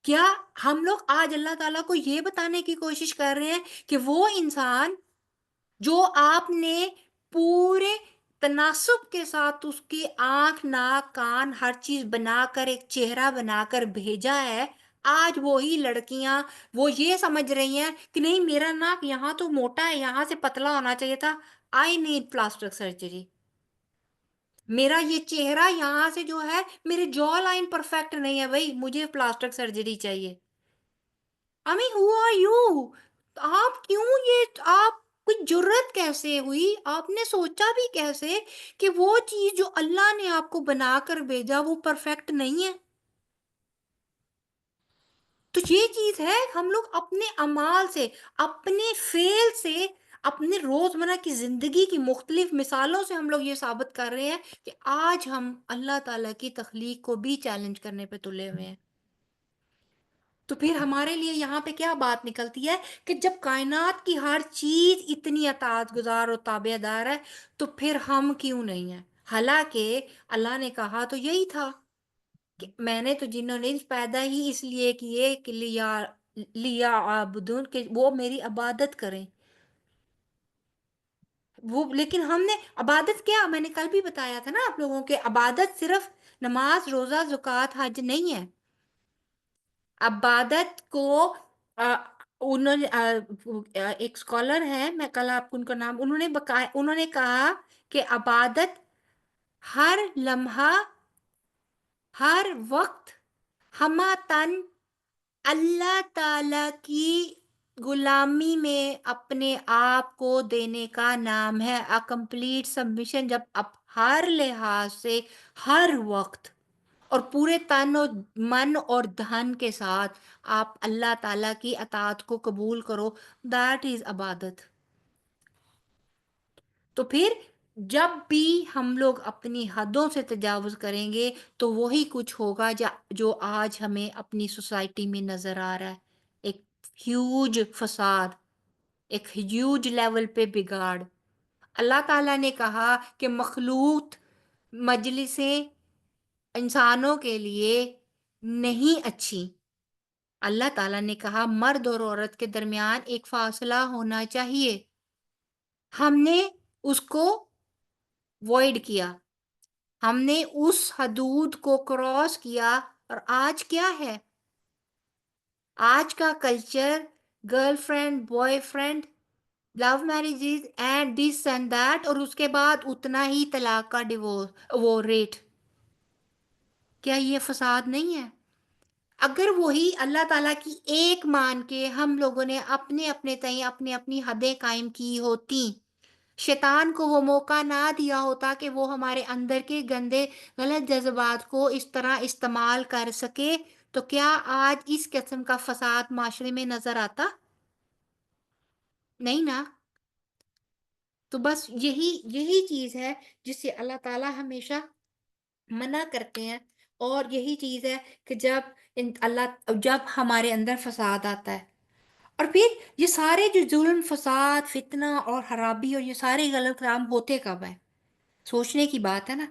کیا ہم لوگ آج اللہ تعالیٰ کو یہ بتانے کی کوشش کر رہے ہیں کہ وہ انسان جو آپ نے پورے تناسب کے ساتھ اس کی آنکھ ناک کان ہر چیز بنا کر ایک چہرہ بنا کر بھیجا ہے، آج وہی لڑکیاں وہ یہ سمجھ رہی ہیں کہ نہیں میرا ناک یہاں تو موٹا ہے، یہاں سے پتلا ہونا چاہیے تھا، آئی نیڈ پلاسٹک سرجری۔ میرا یہ چہرہ یہاں سے جو ہے میرے جو لائن پرفیکٹ نہیں ہے بھائی، مجھے پلاسٹک سرجری چاہیے۔ who are you؟ آپ کیوں یہ آپ کوئی جرت کیسے ہوئی؟ آپ نے سوچا بھی کیسے کہ وہ چیز جو اللہ نے آپ کو بنا کر بھیجا وہ پرفیکٹ نہیں ہے؟ تو یہ چیز ہے ہم لوگ اپنے اعمال سے، اپنے فعل سے، اپنے روزمرہ کی زندگی کی مختلف مثالوں سے ہم لوگ یہ ثابت کر رہے ہیں کہ آج ہم اللہ تعالیٰ کی تخلیق کو بھی چیلنج کرنے پہ تلے ہوئے ہیں۔ تو پھر ہمارے لیے یہاں پہ کیا بات نکلتی ہے کہ جب کائنات کی ہر چیز اتنی اطاعت گزار اور تابع دار ہے تو پھر ہم کیوں نہیں ہیں؟ حالانکہ اللہ نے کہا تو یہی تھا کہ میں نے تو جنوں نے پیدا ہی اس لیے کیے کہ لیا عابدون کہ وہ میری عبادت کریں۔ وہ لیکن ہم نے عبادت کیا، میں نے کل بھی بتایا تھا نا آپ لوگوں کے، عبادت صرف نماز روزہ زکوٰۃ حج نہیں ہے۔ عبادت کو انہوں نے ایک اسکالر ہے، میں کل آپ کو ان کا نام انہوں نے کہا کہ عبادت ہر لمحہ ہر وقت ہمہ تن اللہ تعالی کی غلامی میں اپنے آپ کو دینے کا نام ہے، a complete submission۔ جب آپ ہر لحاظ سے ہر وقت اور پورے تن اور من اور دھن کے ساتھ آپ اللہ تعالیٰ کی اطاعت کو قبول کرو، that is عبادت۔ تو پھر جب بھی ہم لوگ اپنی حدوں سے تجاوز کریں گے تو وہی کچھ ہوگا جو آج ہمیں اپنی سوسائٹی میں نظر آ رہا ہے، ایک ہیوج فساد، ایک ہیوج لیول پہ بگاڑ۔ اللہ تعالیٰ نے کہا کہ مخلوق مجلسیں انسانوں کے لیے نہیں اچھی۔ اللہ تعالیٰ نے کہا مرد اور عورت کے درمیان ایک فاصلہ ہونا چاہیے، ہم نے اس کو وائڈ کیا، ہم نے اس حدود کو کراس کیا، اور آج کیا ہے؟ آج کا culture girl friend boy friend, love marriages and this and that, اور اس کے بعد اتنا ہی طلاق کا وہ ریٹ۔ کیا یہ فساد نہیں ہے؟ اگر وہی اللہ تعالیٰ کی ایک مان کے ہم لوگوں نے اپنے تئیں اپنی حدیں قائم کی ہوتی شیطان کو وہ موقع نہ دیا ہوتا کہ وہ ہمارے اندر کے گندے غلط جذبات کو اس طرح استعمال کر سکے، تو کیا آج اس قسم کا فساد معاشرے میں نظر آتا؟ نہیں نا۔ تو بس یہی چیز ہے جس سے اللہ تعالیٰ ہمیشہ منع کرتے ہیں، اور یہی چیز ہے کہ جب ہمارے اندر فساد آتا ہے، اور پھر یہ سارے جو ظلم، فساد، فتنہ اور خرابی اور یہ سارے غلط کام ہوتے کب ہیں؟ سوچنے کی بات ہے نا،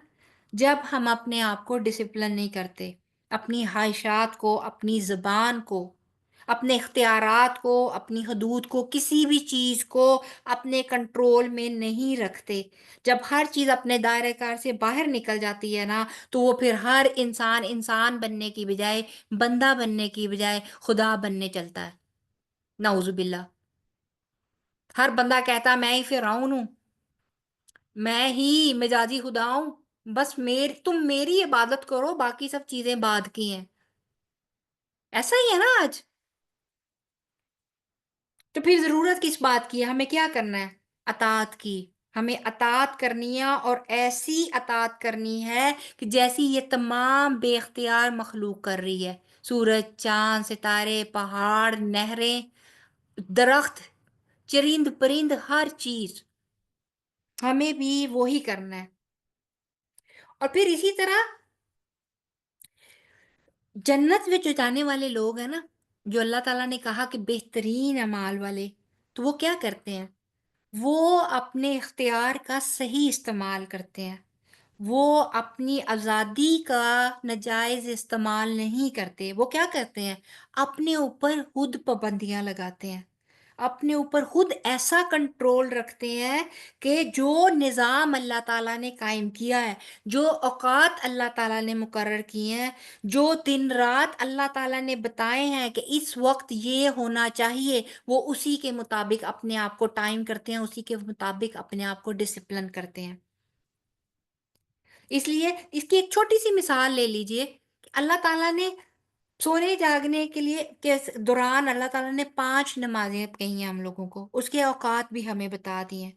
جب ہم اپنے آپ کو ڈسپلن نہیں کرتے، اپنی خواہشات کو، اپنی زبان کو، اپنے اختیارات کو، اپنی حدود کو، کسی بھی چیز کو اپنے کنٹرول میں نہیں رکھتے، جب ہر چیز اپنے دائرۂ کار سے باہر نکل جاتی ہے نا، تو وہ پھر ہر انسان بننے کی بجائے، بندہ بننے کی بجائے خدا بننے چلتا ہے، نعوذ باللہ۔ ہر بندہ کہتا میں ہی فرعون ہوں، میں ہی مجازی خدا ہوں، بس تم میری عبادت کرو، باقی سب چیزیں بعد کی ہیں۔ ایسا ہی ہے نا آج۔ تو پھر ضرورت کس بات کی ہے؟ ہمیں کیا کرنا ہے؟ اطاعت کی۔ ہمیں اطاعت کرنی ہے، اور ایسی اطاعت کرنی ہے کہ جیسی یہ تمام بے اختیار مخلوق کر رہی ہے، سورج، چاند، ستارے، پہاڑ، نہریں، درخت، چرند پرند، ہر چیز ہمیں بھی وہی کرنا ہے۔ اور پھر اسی طرح جنت میں جو جانے والے لوگ ہیں نا، جو اللہ تعالیٰ نے کہا کہ بہترین اعمال والے، تو وہ کیا کرتے ہیں؟ وہ اپنے اختیار کا صحیح استعمال کرتے ہیں، وہ اپنی آزادی کا ناجائز استعمال نہیں کرتے۔ وہ کیا کرتے ہیں؟ اپنے اوپر خود پابندیاں لگاتے ہیں، اپنے اوپر خود ایسا کنٹرول رکھتے ہیں کہ جو نظام اللہ تعالیٰ نے قائم کیا ہے، جو اوقات اللہ تعالیٰ نے مقرر کیے ہیں، جو دن رات اللہ تعالیٰ نے بتائے ہیں کہ اس وقت یہ ہونا چاہیے، وہ اسی کے مطابق اپنے آپ کو ٹائم کرتے ہیں، اسی کے مطابق اپنے آپ کو ڈسپلن کرتے ہیں۔ اس لیے اس کی ایک چھوٹی سی مثال لے لیجئے کہ اللہ تعالیٰ نے سونے جاگنے کے لیے کے دوران اللہ تعالیٰ نے 5 نمازیں کہی ہیں ہم لوگوں کو، اس کے اوقات بھی ہمیں بتا دیے ہیں۔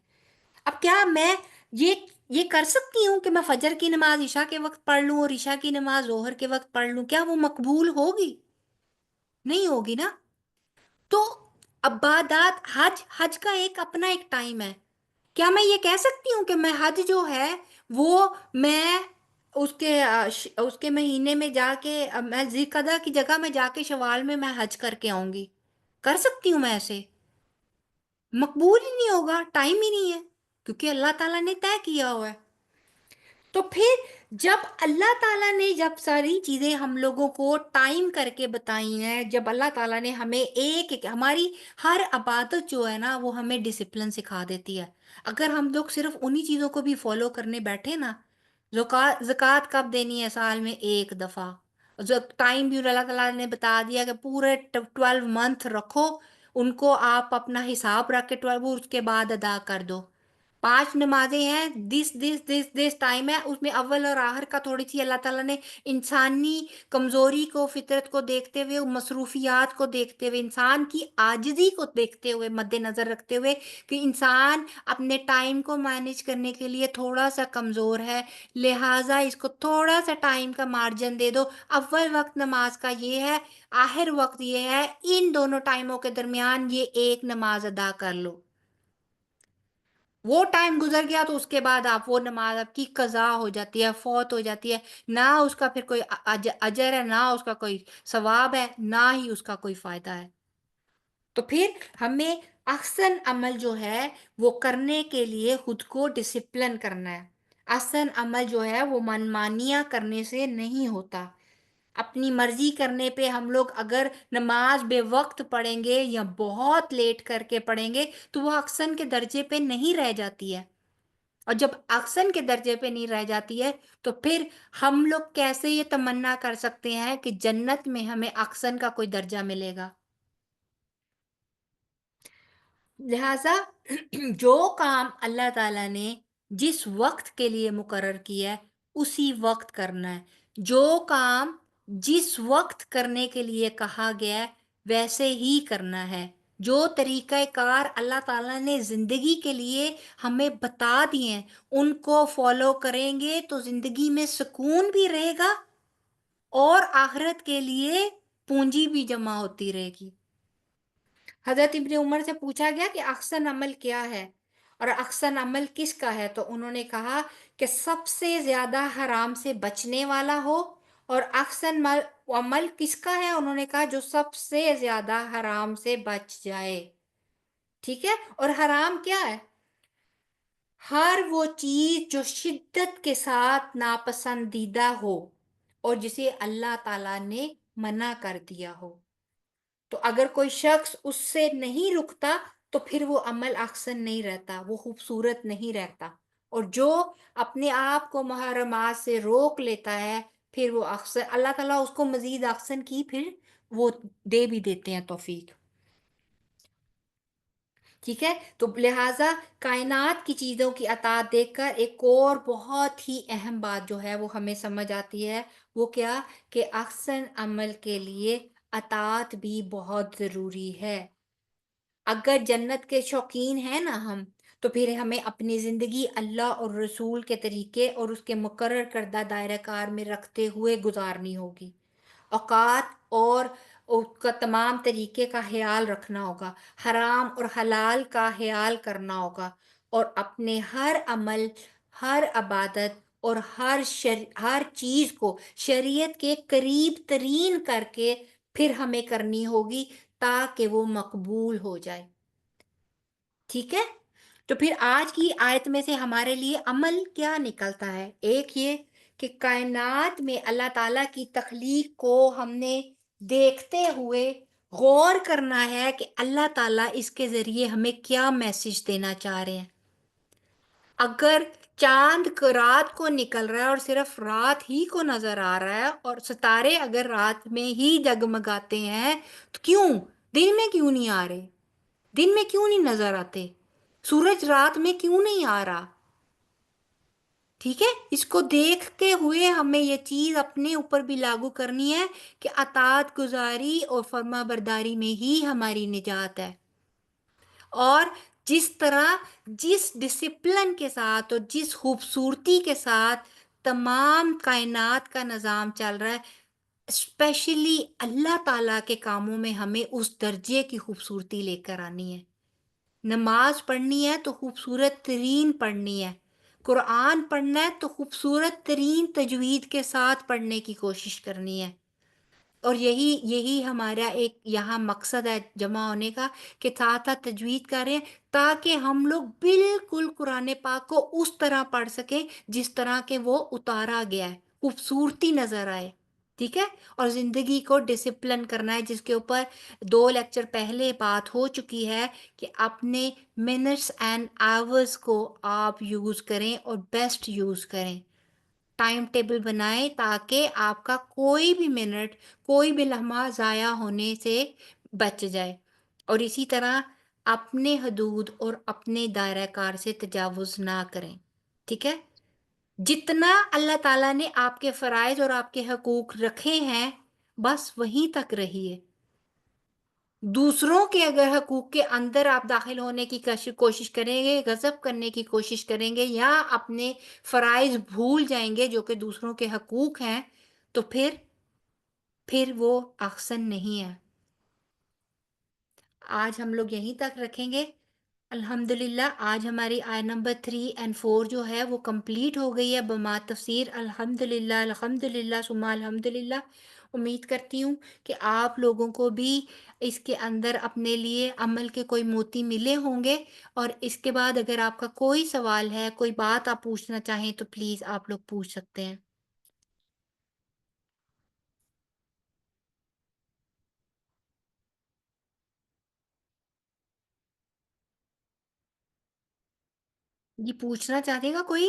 اب کیا میں یہ کر سکتی ہوں کہ میں فجر کی نماز عشاء کے وقت پڑھ لوں اور عشاء کی نماز ظہر کے وقت پڑھ لوں؟ کیا وہ مقبول ہوگی؟ نہیں ہوگی نا۔ تو عبادات، حج کا اپنا ایک ٹائم ہے۔ کیا میں یہ کہہ سکتی ہوں کہ میں حج جو ہے وہ میں اس کے مہینے میں جا کے، میں ذی القعدہ کی جگہ میں جا کے شوال میں حج کر کے آؤں گی؟ کر سکتی ہوں میں ایسے؟ مقبول ہی نہیں ہوگا، ٹائم ہی نہیں ہے، کیونکہ اللہ تعالیٰ نے طے کیا ہوا ہے۔ تو پھر جب اللہ تعالیٰ نے ساری چیزیں ہم لوگوں کو ٹائم کر کے بتائی ہیں، جب اللہ تعالیٰ نے ہمیں ہماری ہر عبادت جو ہے نا، وہ ہمیں ڈسپلن سکھا دیتی ہے۔ اگر ہم لوگ صرف انہی چیزوں کو بھی فالو کرنے بیٹھے نا، زکوٰۃ کب دینی ہے؟ سال میں 1 دفعہ۔ ٹائم بھی اللہ تعالیٰ نے بتا دیا کہ پورے 12 منتھ رکھو، ان کو آپ اپنا حساب رکھ کے 12 اس کے بعد ادا کر دو۔ 5 نمازیں ہیں، دس ٹائم ہے، اس میں اول اور آخر کا تھوڑی سی اللہ تعالیٰ نے انسانی کمزوری کو، فطرت کو دیکھتے ہوئے، مصروفیات کو دیکھتے ہوئے، انسان کی عاجزی کو دیکھتے ہوئے، مد نظر رکھتے ہوئے کہ انسان اپنے ٹائم کو مینیج کرنے کے لیے تھوڑا سا کمزور ہے، لہٰذا اس کو تھوڑا سا ٹائم کا مارجن دے دو۔ اول وقت نماز کا یہ ہے، آخر وقت یہ ہے، ان دونوں ٹائموں کے درمیان یہ ایک نماز ادا کر لو۔ وہ ٹائم گزر گیا تو اس کے بعد وہ نماز آپ کی قضا ہو جاتی ہے، فوت ہو جاتی ہے، نہ اس کا پھر کوئی اجر ہے، نہ اس کا کوئی ثواب ہے، نہ ہی اس کا کوئی فائدہ ہے۔ تو پھر ہمیں احسن عمل جو ہے وہ کرنے کے لیے خود کو ڈسپلن کرنا ہے۔ احسن عمل جو ہے وہ منمانیاں کرنے سے نہیں ہوتا۔ اپنی مرضی کرنے پہ ہم لوگ اگر نماز بے وقت پڑھیں گے یا بہت لیٹ کر کے پڑھیں گے تو وہ احسن کے درجے پہ نہیں رہ جاتی ہے، اور جب احسن کے درجے پہ نہیں رہ جاتی ہے تو پھر ہم لوگ کیسے یہ تمنا کر سکتے ہیں کہ جنت میں ہمیں احسن کا کوئی درجہ ملے گا؟ لہٰذا جو کام اللہ تعالیٰ نے جس وقت کے لیے مقرر کیا ہے اسی وقت کرنا ہے، جو کام جس وقت کرنے کے لیے کہا گیا ہے ویسے ہی کرنا ہے، جو طریقہ کار اللہ تعالیٰ نے زندگی کے لیے ہمیں بتا دیے ہیں ان کو فالو کریں گے تو زندگی میں سکون بھی رہے گا اور آخرت کے لیے پونجی بھی جمع ہوتی رہے گی۔ حضرت ابن عمر سے پوچھا گیا کہ احسن عمل کیا ہے اور احسن عمل کس کا ہے، تو انہوں نے کہا کہ سب سے زیادہ حرام سے بچنے والا ہو، اور احسن عمل کس کا ہے، انہوں نے کہا جو سب سے زیادہ حرام سے بچ جائے۔ ٹھیک ہے، اور حرام کیا ہے؟ ہر وہ چیز جو شدت کے ساتھ ناپسندیدہ ہو اور جسے اللہ تعالیٰ نے منع کر دیا ہو۔ تو اگر کوئی شخص اس سے نہیں رکتا تو پھر وہ عمل احسن نہیں رہتا، وہ خوبصورت نہیں رہتا، اور جو اپنے آپ کو محرمات سے روک لیتا ہے پھر وہ احسن، اللہ تعالیٰ اس کو مزید احسن کی پھر وہ دے بھی دیتے ہیں توفیق۔ ٹھیک ہے، تو لہٰذا کائنات کی چیزوں کی اطاعت دیکھ کر ایک اور بہت ہی اہم بات جو ہے وہ ہمیں سمجھ آتی ہے، وہ کیا کہ احسن عمل کے لیے اطاعت بھی بہت ضروری ہے۔ اگر جنت کے شوقین ہیں نا ہم، تو پھر ہمیں اپنی زندگی اللہ اور رسول کے طریقے اور اس کے مقرر کردہ دائرہ کار میں رکھتے ہوئے گزارنی ہوگی۔ اوقات اور اس کا تمام طریقے کا خیال رکھنا ہوگا، حرام اور حلال کا خیال کرنا ہوگا، اور اپنے ہر عمل، ہر عبادت اور ہر چیز کو شریعت کے قریب ترین کر کے پھر ہمیں کرنی ہوگی تاکہ وہ مقبول ہو جائے۔ ٹھیک ہے، تو پھر آج کی آیت میں سے ہمارے لیے عمل کیا نکلتا ہے؟ ایک یہ کہ کائنات میں اللہ تعالیٰ کی تخلیق کو ہم نے دیکھتے ہوئے غور کرنا ہے کہ اللہ تعالیٰ اس کے ذریعے ہمیں کیا میسج دینا چاہ رہے ہیں۔ اگر چاند رات کو نکل رہا ہے اور صرف رات ہی کو نظر آ رہا ہے، اور ستارے اگر رات میں ہی جگمگاتے ہیں تو کیوں دن میں کیوں نہیں آ رہے؟ دن میں کیوں نہیں نظر آتے؟ سورج رات میں کیوں نہیں آ رہا؟ ٹھیک ہے، اس کو دیکھتے ہوئے ہمیں یہ چیز اپنے اوپر بھی لاگو کرنی ہے کہ اطاعت گزاری اور فرما برداری میں ہی ہماری نجات ہے۔ اور جس طرح، جس ڈسپلن کے ساتھ اور جس خوبصورتی کے ساتھ تمام کائنات کا نظام چل رہا ہے، اسپیشلی اللہ تعالیٰ کے کاموں میں ہمیں اس درجے کی خوبصورتی لے کر آنی ہے۔ نماز پڑھنی ہے تو خوبصورت ترین پڑھنی ہے، قرآن پڑھنا ہے تو خوبصورت ترین تجوید کے ساتھ پڑھنے کی کوشش کرنی ہے۔ اور یہی ہمارا ایک یہاں مقصد ہے جمع ہونے کا، کہ ساتھ ساتھ تجوید کریں تاکہ ہم لوگ بالکل قرآن پاک کو اس طرح پڑھ سکیں جس طرح کہ وہ اتارا گیا ہے، خوبصورتی نظر آئے۔ ٹھیک ہے، اور زندگی کو ڈسپلن کرنا ہے، جس کے اوپر 2 لیکچر پہلے بات ہو چکی ہے کہ اپنے منٹس اینڈ آورز کو آپ یوز کریں اور بیسٹ یوز کریں۔ ٹائم ٹیبل بنائیں تاکہ آپ کا کوئی بھی منٹ، کوئی بھی لمحہ ضائع ہونے سے بچ جائے، اور اسی طرح اپنے حدود اور اپنے دائرہ کار سے تجاوز نہ کریں۔ ٹھیک ہے، جتنا اللہ تعالیٰ نے آپ کے فرائض اور آپ کے حقوق رکھے ہیں بس وہیں تک رہیے۔ دوسروں کے اگر حقوق کے اندر آپ داخل ہونے کی کوشش کریں گے، غصب کرنے کی کوشش کریں گے، یا اپنے فرائض بھول جائیں گے جو کہ دوسروں کے حقوق ہیں، تو پھر وہ احسن نہیں ہے۔ آج ہم لوگ یہیں تک رکھیں گے۔ الحمدللہ آج ہماری آیت نمبر 3 اور 4 جو ہے وہ کمپلیٹ ہو گئی ہے بما تفسیر۔ الحمدللہ الحمدللہ ثم الحمدللہ۔ امید کرتی ہوں کہ آپ لوگوں کو بھی اس کے اندر اپنے لیے عمل کے کوئی موتی ملے ہوں گے، اور اس کے بعد اگر آپ کا کوئی سوال ہے، کوئی بات آپ پوچھنا چاہیں تو پلیز آپ لوگ پوچھ سکتے ہیں۔ یہ پوچھنا چاہتے گا کوئی؟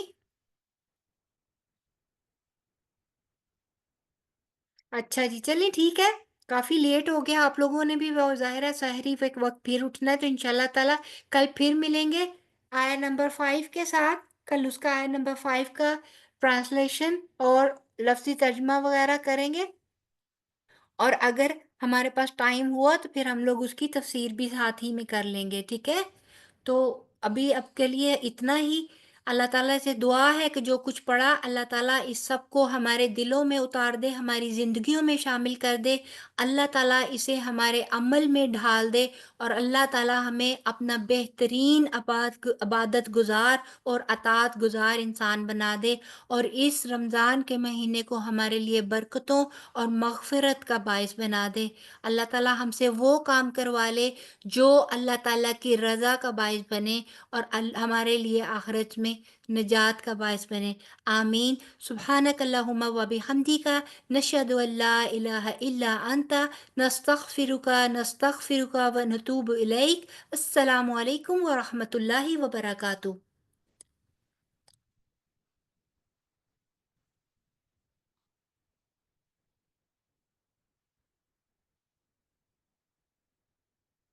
اچھا جی، چلیں ٹھیک ہے، کافی لیٹ ہو گیا، آپ لوگوں نے بھی ظاہر ہے سحری وقت پھر اٹھنا ہے، تو انشاءاللہ تعالیٰ کل پھر ملیں گے آیا نمبر 5 کے ساتھ۔ کل اس کا آیا نمبر 5 کا ٹرانسلیشن اور لفظی ترجمہ وغیرہ کریں گے، اور اگر ہمارے پاس ٹائم ہوا تو پھر ہم لوگ اس کی تفسیر بھی ساتھ ہی میں کر لیں گے، ٹھیک ہے؟ تو اب کے لیے اتنا ہی۔ اللہ تعالیٰ سے دعا ہے کہ جو کچھ پڑھا اللہ تعالیٰ اس سب کو ہمارے دلوں میں اتار دے، ہماری زندگیوں میں شامل کر دے، اللہ تعالیٰ اسے ہمارے عمل میں ڈھال دے، اور اللہ تعالیٰ ہمیں اپنا بہترین عبادت گزار اور اطاعت گزار انسان بنا دے، اور اس رمضان کے مہینے کو ہمارے لیے برکتوں اور مغفرت کا باعث بنا دے۔ اللہ تعالیٰ ہم سے وہ کام کروا لے جو اللہ تعالیٰ کی رضا کا باعث بنے اور ہمارے لیے آخرت میں نجات کا باعث بنے۔ آمین۔ سبحانک اللہم و بحمدک، نشہد ان لا الہ الا انت، نستغفرک و نتوب الیک۔ السلام علیکم ورحمۃ اللہ وبرکاتہ۔